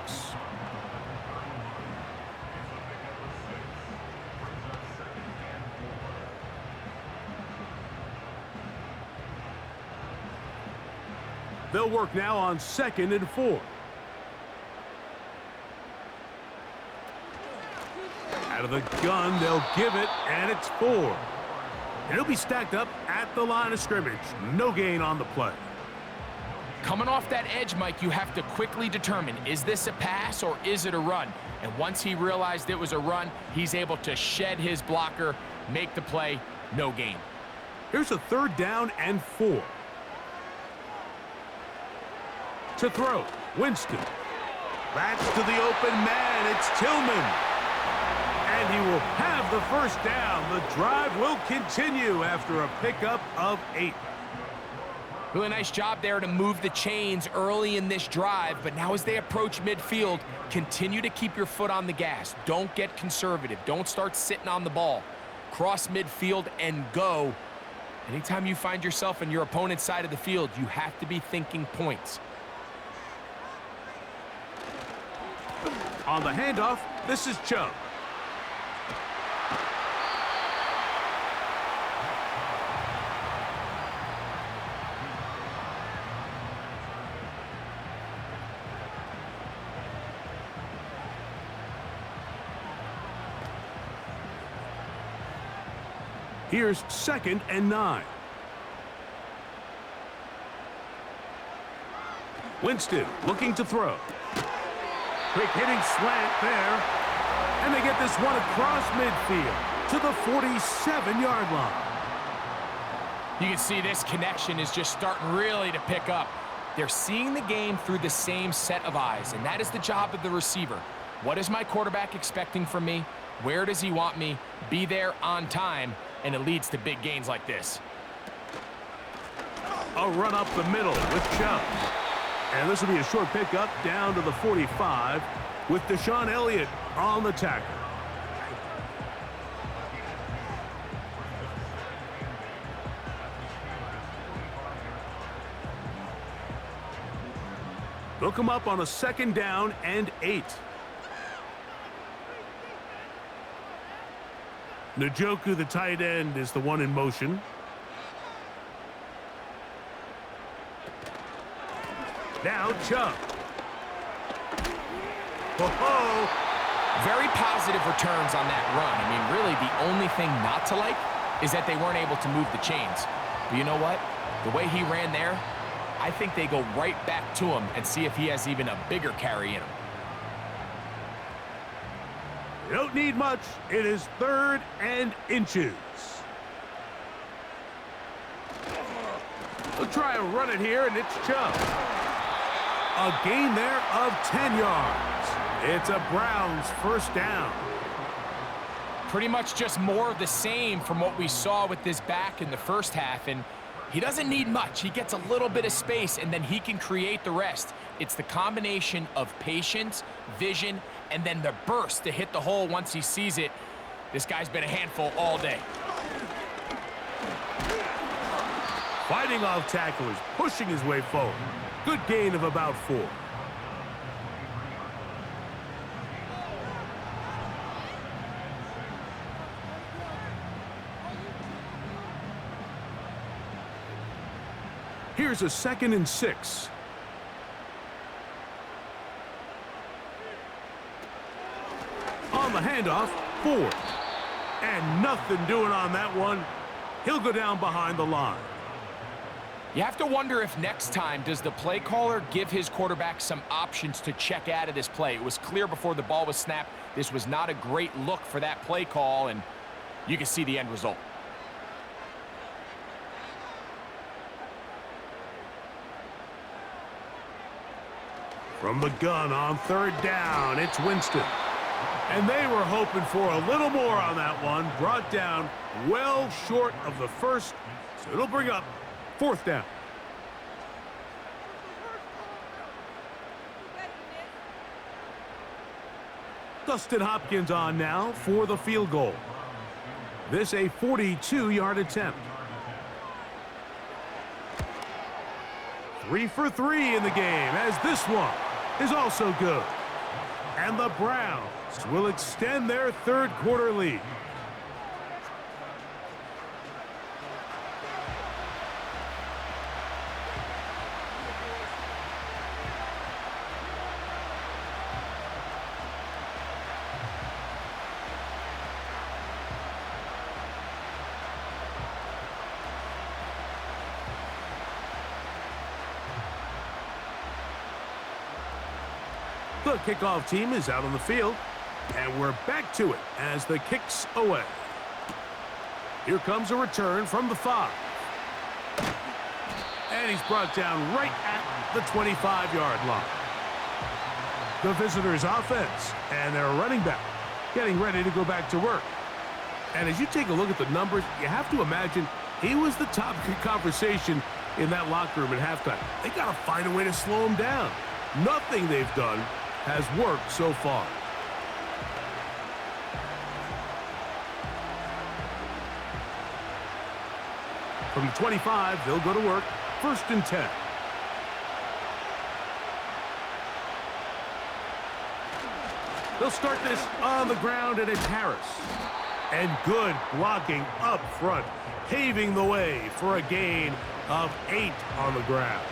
They'll work now on 2nd and 4. Out of the gun, they'll give it, and it's 4. And he'll be stacked up at the line of scrimmage. No gain on the play. Coming off that edge, Mike, you have to quickly determine, is this a pass or is it a run? And once he realized it was a run, he's able to shed his blocker, make the play, no gain. Here's a 3rd down and 4. To throw, Winston. That's to the open man. It's Tillman. And he will have the first down. The drive will continue after a pickup of 8. Really nice job there to move the chains early in this drive, but now as they approach midfield, continue to keep your foot on the gas. Don't get conservative. Don't start sitting on the ball. Cross midfield and go. Anytime you find yourself in your opponent's side of the field, you have to be thinking points. On the handoff, this is Chubb. Here's 2nd and 9. Winston looking to throw. Quick hitting slant there. And they get this one across midfield to the 47-yard line. You can see this connection is just starting really to pick up. They're seeing the game through the same set of eyes, and that is the job of the receiver. What is my quarterback expecting from me? Where does he want me? Be there on time, and it leads to big gains like this. A run up the middle with Chubb. And this will be a short pickup down to the 45 with Deshaun Elliott on the tackle. They'll come up on a 2nd down and 8. Njoku, the tight end, is the one in motion. Now Chubb. Whoa. Very positive returns on that run. I mean, really, the only thing not to like is that they weren't able to move the chains. But you know what? The way he ran there, I think they go right back to him and see if he has even a bigger carry in him. You don't need much. It is 3rd and inches. We'll try and run it here, and it's Chubb. A gain there of 10 yards. It's a Browns first down. Pretty much just more of the same from what we saw with this back in the first half, and he doesn't need much. He gets a little bit of space, and then he can create the rest. It's the combination of patience, vision, and then the burst to hit the hole once he sees it. This guy's been a handful all day. Fighting off tacklers, pushing his way forward. Good gain of about 4. Here's a 2nd and 6. On the handoff, Ford. And nothing doing on that one. He'll go down behind the line. You have to wonder if next time, does the play caller give his quarterback some options to check out of this play? It was clear before the ball was snapped. This was not a great look for that play call, and you can see the end result. From the gun on 3rd down, it's Winston. And they were hoping for a little more on that one. Brought down well short of the first, so it'll bring up 4th down. Dustin Hopkins on now for the field goal. This a 42-yard attempt. 3 for 3 in the game, as this one is also good. And the Browns will extend their third quarter lead. The kickoff team is out on the field, and we're back to it as the kick's away. Here comes a return from the 5. And he's brought down right at the 25-yard line. The visitors' offense and their running back getting ready to go back to work. And as you take a look at the numbers, you have to imagine he was the topic of conversation in that locker room at halftime. They got to find a way to slow him down. Nothing they've done has worked so far. From the 25, they'll go to work. 1st and 10. They'll start this on the ground, and it's Harris. And good blocking up front, paving the way for a gain of 8 on the ground.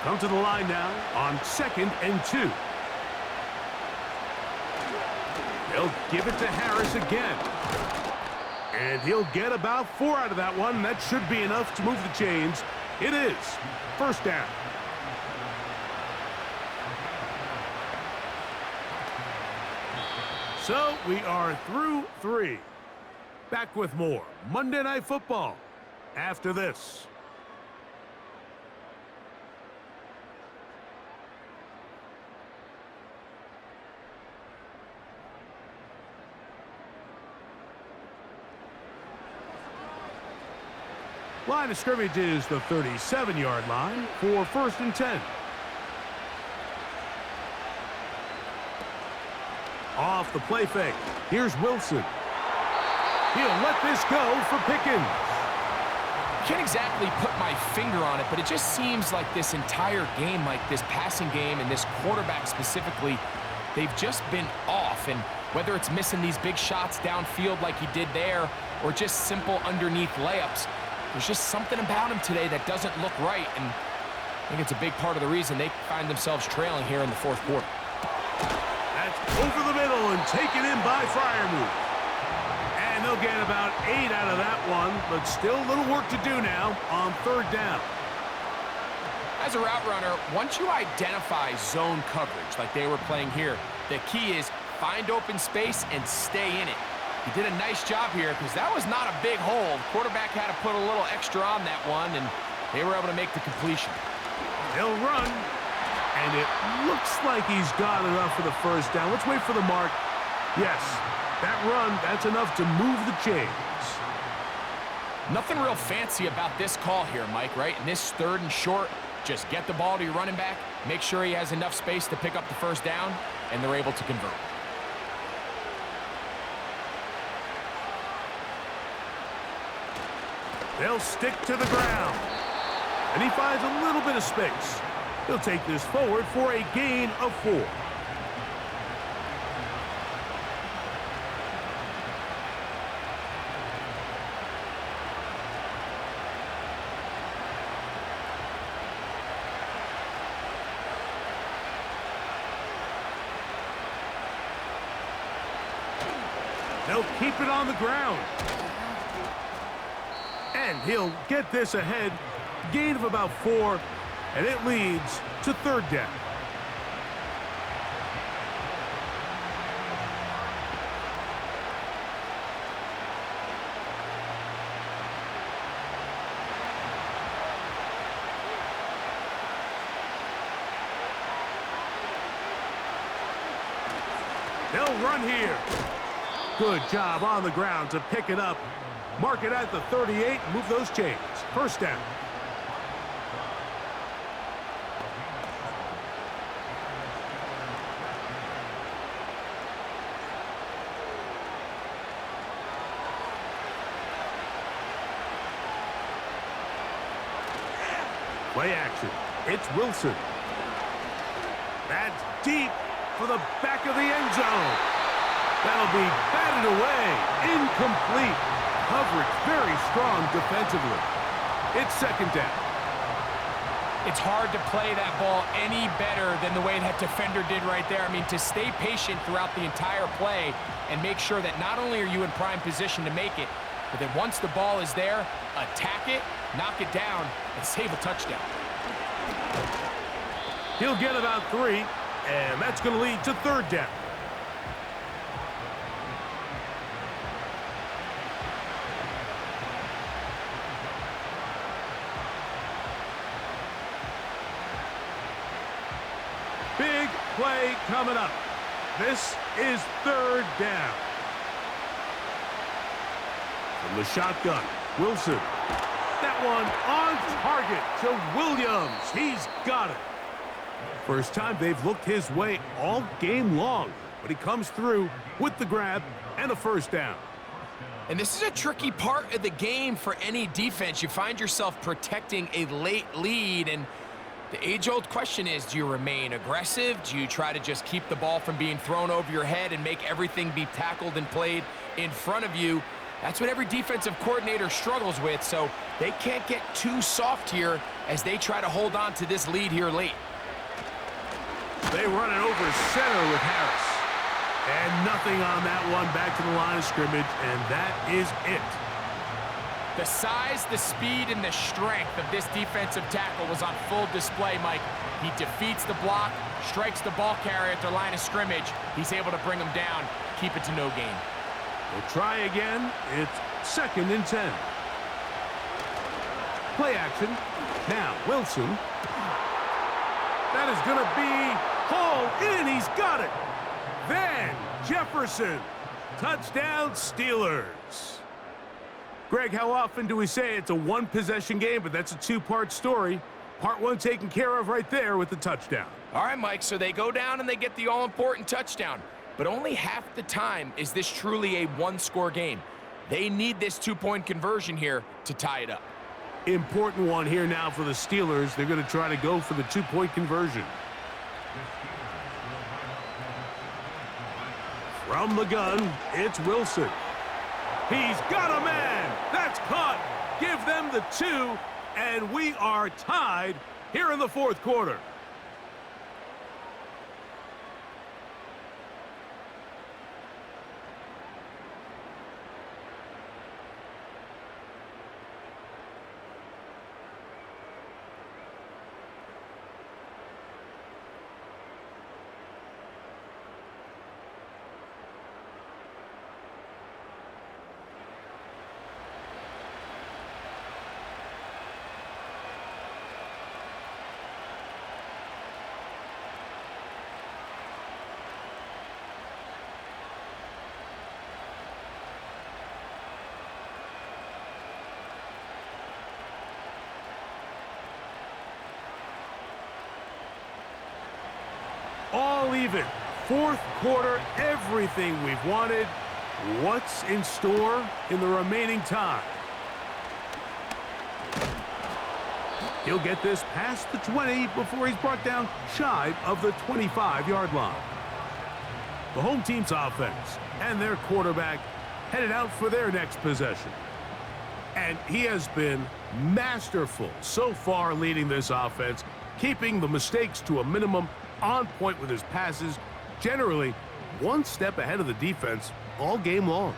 Come to the line now on 2nd and 2. They'll give it to Harris again. And he'll get about 4 out of that one. That should be enough to move the chains. It is 1st down. So we are through 3. Back with more Monday Night Football after this. Line of scrimmage is the 37-yard line for 1st and 10. Off the play fake. Here's Wilson. He'll let this go for Pickens. Can't exactly put my finger on it, but it just seems like this entire game, like this passing game and this quarterback specifically, they've just been off. And whether it's missing these big shots downfield like he did there or just simple underneath layups, there's just something about him today that doesn't look right, and I think it's a big part of the reason they find themselves trailing here in the 4th quarter. That's over the middle and taken in by Freiermuth. And they'll get about 8 out of that one, but still a little work to do now on 3rd down. As a route runner, once you identify zone coverage like they were playing here, the key is find open space and stay in it. He did a nice job here because that was not a big hole. Quarterback had to put a little extra on that one, and they were able to make the completion. He'll run, and it looks like he's got enough for the 1st down. Let's wait for the mark. Yes, that run, that's enough to move the chains. Nothing real fancy about this call here, Mike, right? In this 3rd and short, just get the ball to your running back, make sure he has enough space to pick up the 1st down, and they're able to convert. They'll stick to the ground. And he finds a little bit of space. He'll take this forward for a gain of 4. They'll keep it on the ground. And he'll get this ahead. Gain of about 4, and it leads to 3rd down. They'll run here. Good job on the ground to pick it up. Mark it at the 38 and move those chains. First down. Play action. It's Wilson. That's deep for the back of the end zone. That'll be batted away. Incomplete. Coverage very strong defensively. It's second down. It's hard to play that ball any better than the way that defender did right there. I mean, to stay patient throughout the entire play and make sure that not only are you in prime position to make it, but then once the ball is there, attack it, knock it down, and save a touchdown. He'll get about 3, and that's going to lead to third down. Big play coming up. This is third down. From the shotgun, Wilson. That one on target to Williams. He's got it. First time they've looked his way all game long, but he comes through with the grab and a first down. And this is a tricky part of the game for any defense. You find yourself protecting a late lead, and the age-old question is, do you remain aggressive? Do you try to just keep the ball from being thrown over your head and make everything be tackled and played in front of you? That's what every defensive coordinator struggles with, so they can't get too soft here as they try to hold on to this lead here late. They run it over center with Harris. And nothing on that one, back to the line of scrimmage, and that is it. The size, the speed, and the strength of this defensive tackle was on full display, Mike. He defeats the block, strikes the ball carrier at their line of scrimmage. He's able to bring him down, keep it to no gain. We'll try again. It's second and 10. Play action. Now, Wilson. That is going to be hauled in. He's got it. Then Jefferson. Touchdown, Steelers. Greg, how often do we say it's a one-possession game, but that's a two-part story? Part one taken care of right there with the touchdown. All right, Mike, so they go down and they get the all-important touchdown. But only half the time is this truly a one-score game. They need this two-point conversion here to tie it up. Important one here now for the Steelers. They're going to try to go for the two-point conversion. From the gun, it's Wilson. He's got a man. That's caught. Give them the 2, and we are tied here in the fourth quarter. All even. Fourth quarter, everything we've wanted. What's in store in the remaining time? He'll get this past the 20 before he's brought down shy of the 25-yard line. The home team's offense and their quarterback headed out for their next possession. And he has been masterful so far leading this offense, keeping the mistakes to a minimum, on point with his passes, generally one step ahead of the defense all game long.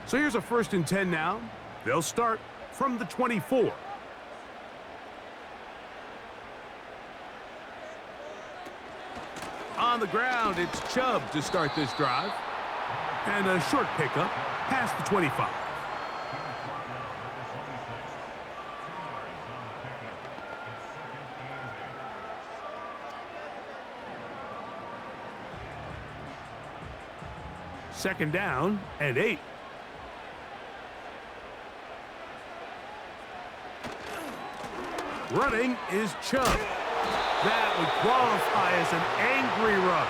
So here's a 1st and 10 now. They'll start from the 24. On the ground, it's Chubb to start this drive. And a short pickup past the 25. Second down and 8. Running is Chubb. That would qualify as an angry run.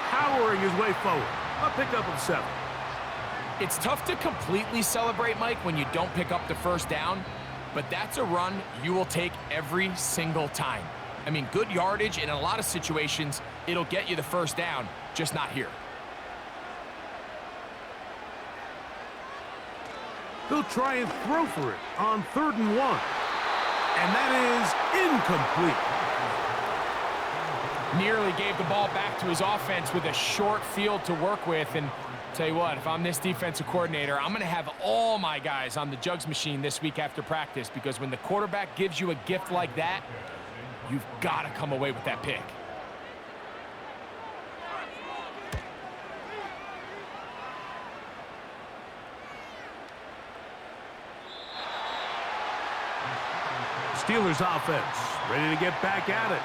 Powering his way forward. A pickup of 7. It's tough to completely celebrate, Mike, when you don't pick up the first down, but that's a run you will take every single time. I mean, good yardage, and in a lot of situations, it'll get you the first down, just not here. They'll try and throw for it on 3rd and 1. And that is incomplete. Nearly gave the ball back to his offense with a short field to work with. And tell you what, if I'm this defensive coordinator, I'm going to have all my guys on the jugs machine this week after practice, because when the quarterback gives you a gift like that, you've got to come away with that pick. Steelers offense ready to get back at it.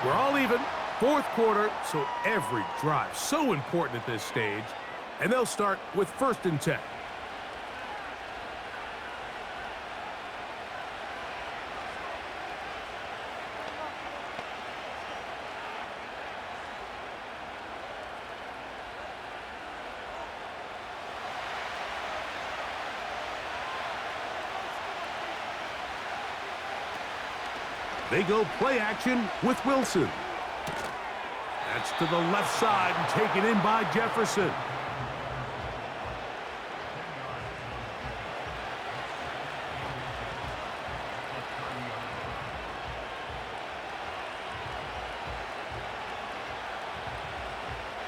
We're all even. 4th quarter, so every drive so important at this stage. And they'll start with 1st and 10. They go play action with Wilson. That's to the left side and taken in by Jefferson.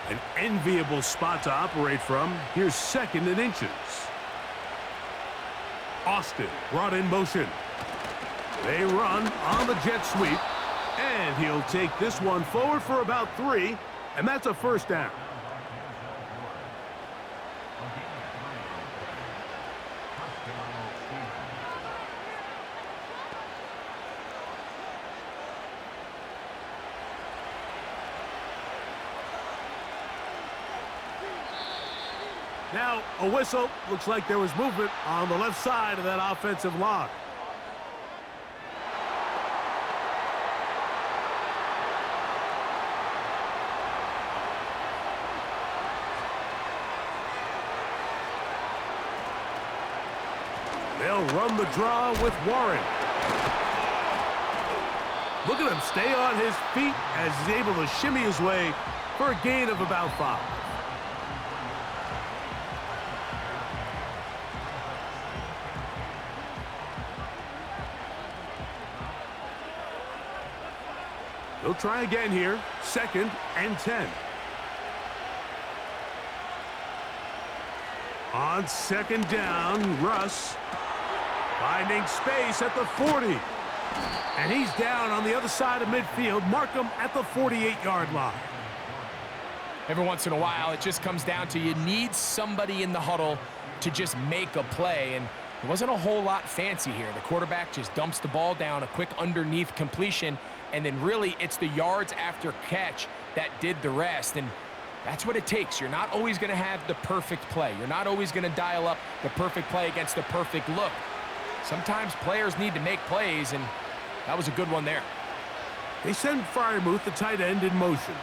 An enviable spot to operate from. Here's 2nd and inches. Austin brought in motion. They run on the jet sweep, and he'll take this one forward for about 3, and that's a first down. Now, a whistle. Looks like there was movement on the left side of that offensive line. They'll run the draw with Warren. Look at him stay on his feet as he's able to shimmy his way for a gain of about 5. They'll try again here. 2nd and 10. On 2nd down, Russ finding space at the 40. And he's down on the other side of midfield. Mark him at the 48-yard line. Every once in a while, it just comes down to you need somebody in the huddle to just make a play. And it wasn't a whole lot fancy here. The quarterback just dumps the ball down, a quick underneath completion, and then really it's the yards after catch that did the rest. And that's what it takes. You're not always going to have the perfect play. You're not always going to dial up the perfect play against the perfect look. Sometimes players need to make plays, and that was a good one there. They send Freiermuth, the tight end, in motion.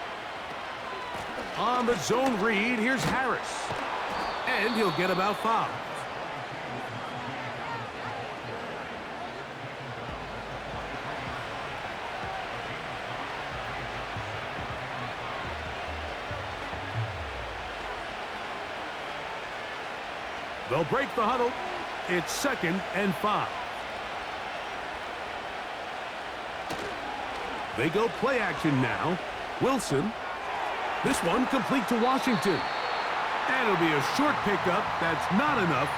On the zone read, here's Harris. And he'll get about 5. They'll break the huddle. It's 2nd and 5. They go play action now. Wilson. This one complete to Washington. And it'll be a short pickup. That's not enough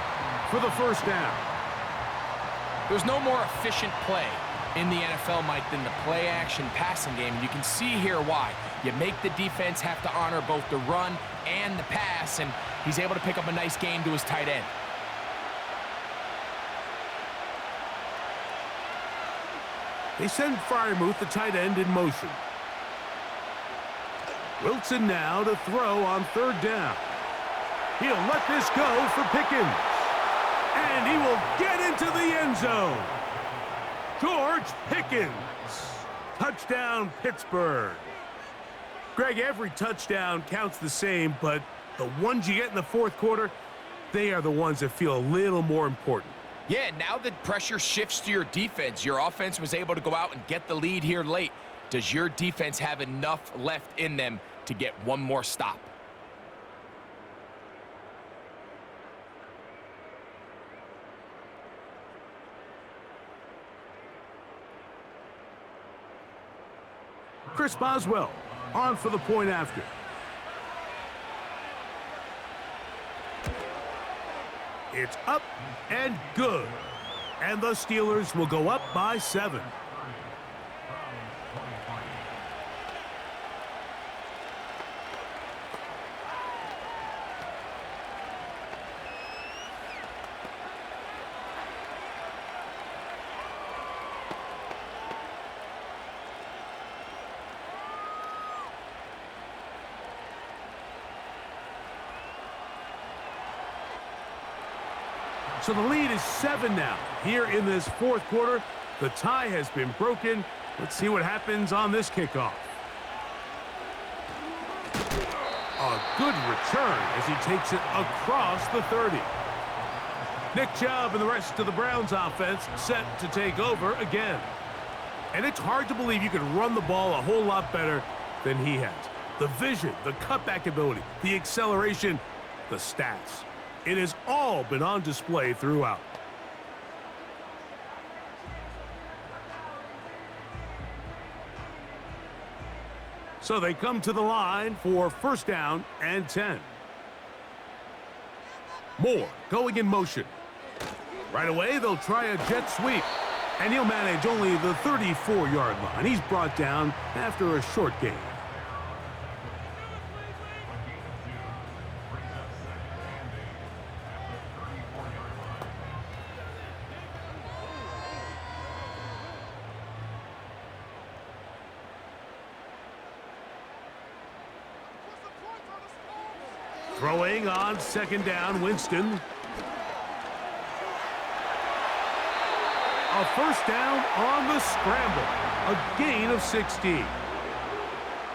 for the first down. There's no more efficient play in the NFL, Mike, than the play action passing game. And you can see here why. You make the defense have to honor both the run and the pass, and he's able to pick up a nice gain to his tight end. They send Freiermuth, the tight end, in motion. Wilson now to throw on 3rd down. He'll let this go for Pickens. And he will get into the end zone. George Pickens. Touchdown, Pittsburgh. Greg, every touchdown counts the same, but the ones you get in the fourth quarter, they are the ones that feel a little more important. Yeah, now the pressure shifts to your defense. Your offense was able to go out and get the lead here late. Does your defense have enough left in them to get one more stop? Chris Boswell on for the point after. It's up and good. And the Steelers will go up by 7. So the lead is 7 now. Here in this fourth quarter, the tie has been broken. Let's see what happens on this kickoff. A good return as he takes it across the 30. Nick Chubb and the rest of the Browns offense set to take over again. And it's hard to believe you can run the ball a whole lot better than he has. The vision, the cutback ability, the acceleration, the stats. It has all been on display throughout. So they come to the line for first down and 10. Moore going in motion. Right away, they'll try a jet sweep. And he'll manage only the 34-yard line. He's brought down after a short gain. Throwing on second down, Winston. A first down on the scramble. A gain of 16.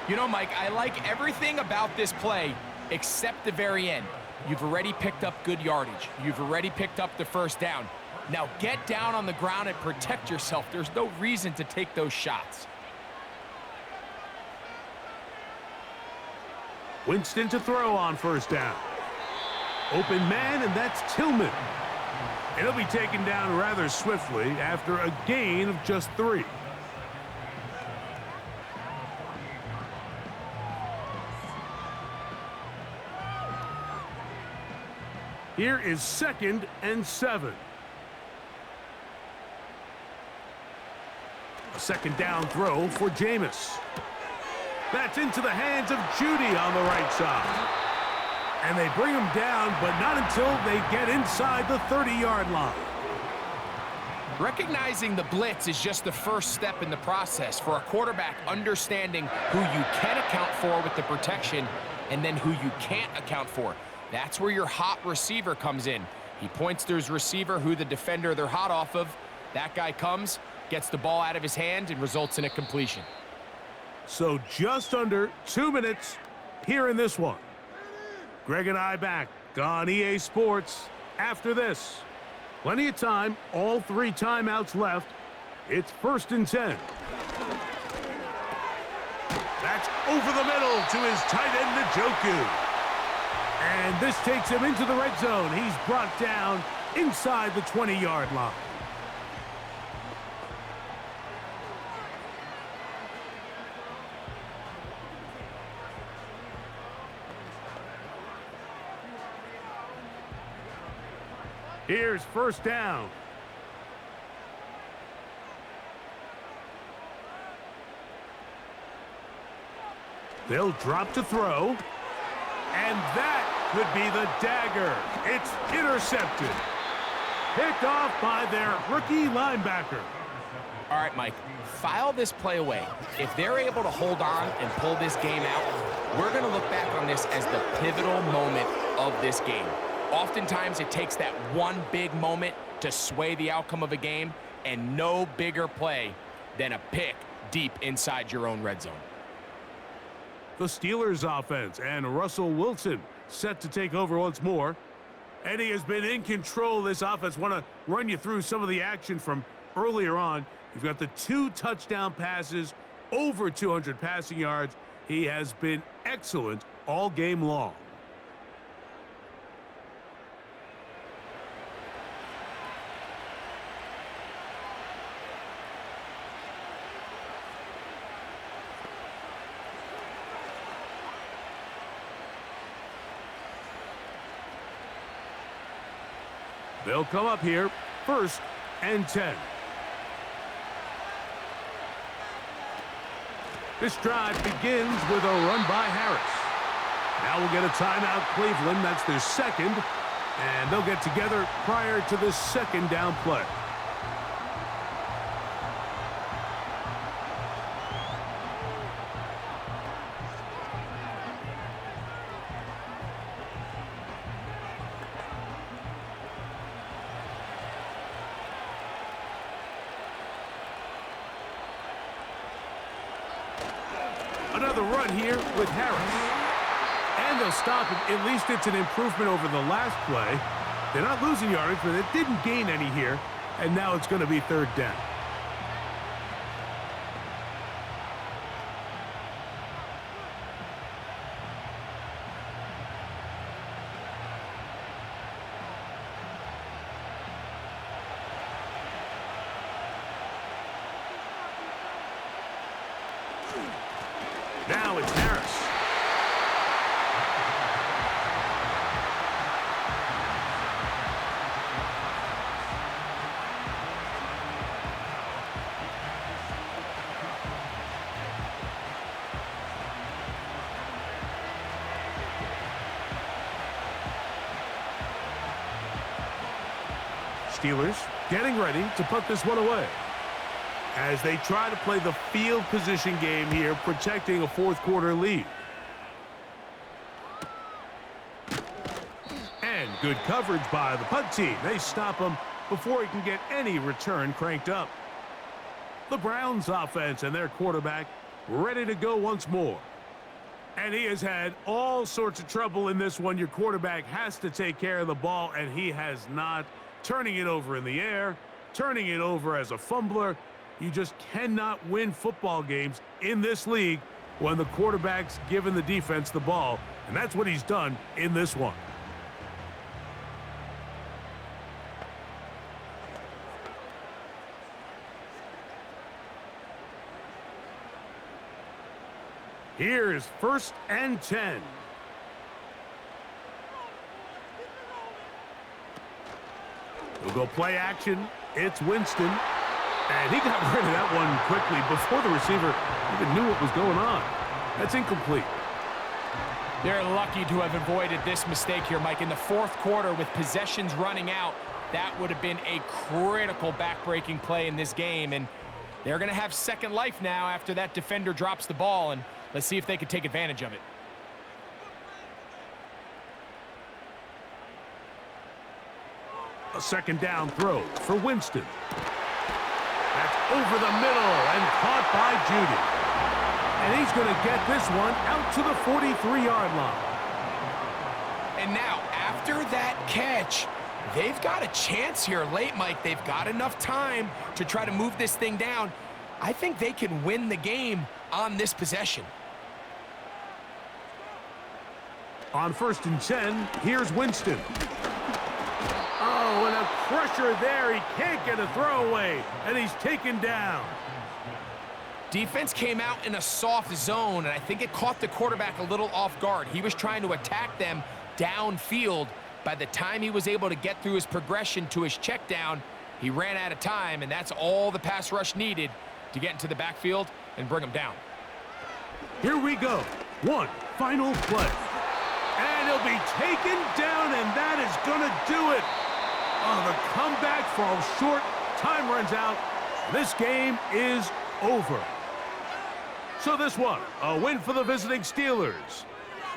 You know, Mike, I like everything about this play except the very end. You've already picked up good yardage. You've already picked up the first down. Now get down on the ground and protect yourself. There's no reason to take those shots. Winston to throw on first down. Open man, and that's Tillman. And he'll be taken down rather swiftly after a gain of just 3. Here is second and 7. A second down throw for Jameis. That's into the hands of Judy on the right side. And they bring him down, but not until they get inside the 30-yard line. Recognizing the blitz is just the first step in the process for a quarterback, understanding who you can account for with the protection and then who you can't account for. That's where your hot receiver comes in. He points to his receiver, who the defender they're hot off of. That guy comes, gets the ball out of his hand, and results in a completion. So just under 2 minutes here in this one. Greg and I back on EA Sports after this. Plenty of time, all 3 timeouts left. It's first and 10. That's over the middle to his tight end, Njoku. And this takes him into the red zone. He's brought down inside the 20-yard line. Here's first down. They'll drop to throw. And that could be the dagger. It's intercepted. Picked off by their rookie linebacker. All right, Mike, file this play away. If they're able to hold on and pull this game out, we're going to look back on this as the pivotal moment of this game. Oftentimes, it takes that one big moment to sway the outcome of a game, and no bigger play than a pick deep inside your own red zone. The Steelers offense and Russell Wilson set to take over once more. And he has been in control of this offense. Want to run you through some of the action from earlier on. You've got the 2 touchdown passes, over 200 passing yards. He has been excellent all game long. They'll come up here, 1st and 10. This drive begins with a run by Harris. Now we'll get a timeout, Cleveland. That's their second. And they'll get together prior to the second down play. Another run here with Harris. And they'll stop it. At least it's an improvement over the last play. They're not losing yardage, but it didn't gain any here. And now it's going to be 3rd down. Now it's Harris. Steelers getting ready to put this one away as they try to play the field position game here, protecting a 4th quarter lead. And good coverage by the punt team. They stop him before he can get any return cranked up. The Browns offense and their quarterback ready to go once more. And he has had all sorts of trouble in this one. Your quarterback has to take care of the ball, and he has not. Turning it over in the air, turning it over as a fumbler. You just cannot win football games in this league when the quarterback's giving the defense the ball, and that's what he's done in this one. Here is 1st and 10. We'll go play action. It's Winston. And he got rid of that one quickly before the receiver even knew what was going on. That's incomplete. They're lucky to have avoided this mistake here, Mike. In the 4th quarter, with possessions running out, that would have been a critical back-breaking play in this game. And they're going to have second life now after that defender drops the ball. And let's see if they can take advantage of it. A 2nd down throw for Winston. That's over the middle and caught by Judy. And he's going to get this one out to the 43-yard line. And now, after that catch, they've got a chance here late, Mike. They've got enough time to try to move this thing down. I think they can win the game on this possession. On 1st and 10, here's Winston. Oh, and a crusher there. He can't get a throwaway, and he's taken down. Defense came out in a soft zone, and I think it caught the quarterback a little off guard. He was trying to attack them downfield. By the time he was able to get through his progression to his check down, he ran out of time, and that's all the pass rush needed to get into the backfield and bring him down. Here we go. One final play. And he'll be taken down, and that is going to do it. Oh, the comeback falls short. Time runs out. This game is over. So this one, a win for the visiting Steelers.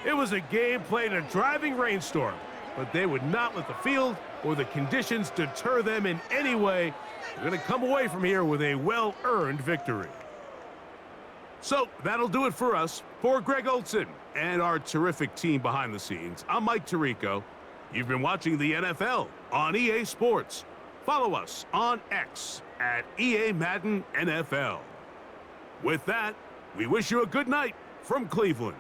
It was a game played in a driving rainstorm, but they would not let the field or the conditions deter them in any way. They're going to come away from here with a well-earned victory. So that'll do it for us. For Greg Olson and our terrific team behind the scenes, I'm Mike Tirico. You've been watching the NFL on EA Sports. Follow us on X at EA Madden NFL. With that, we wish you a good night from Cleveland.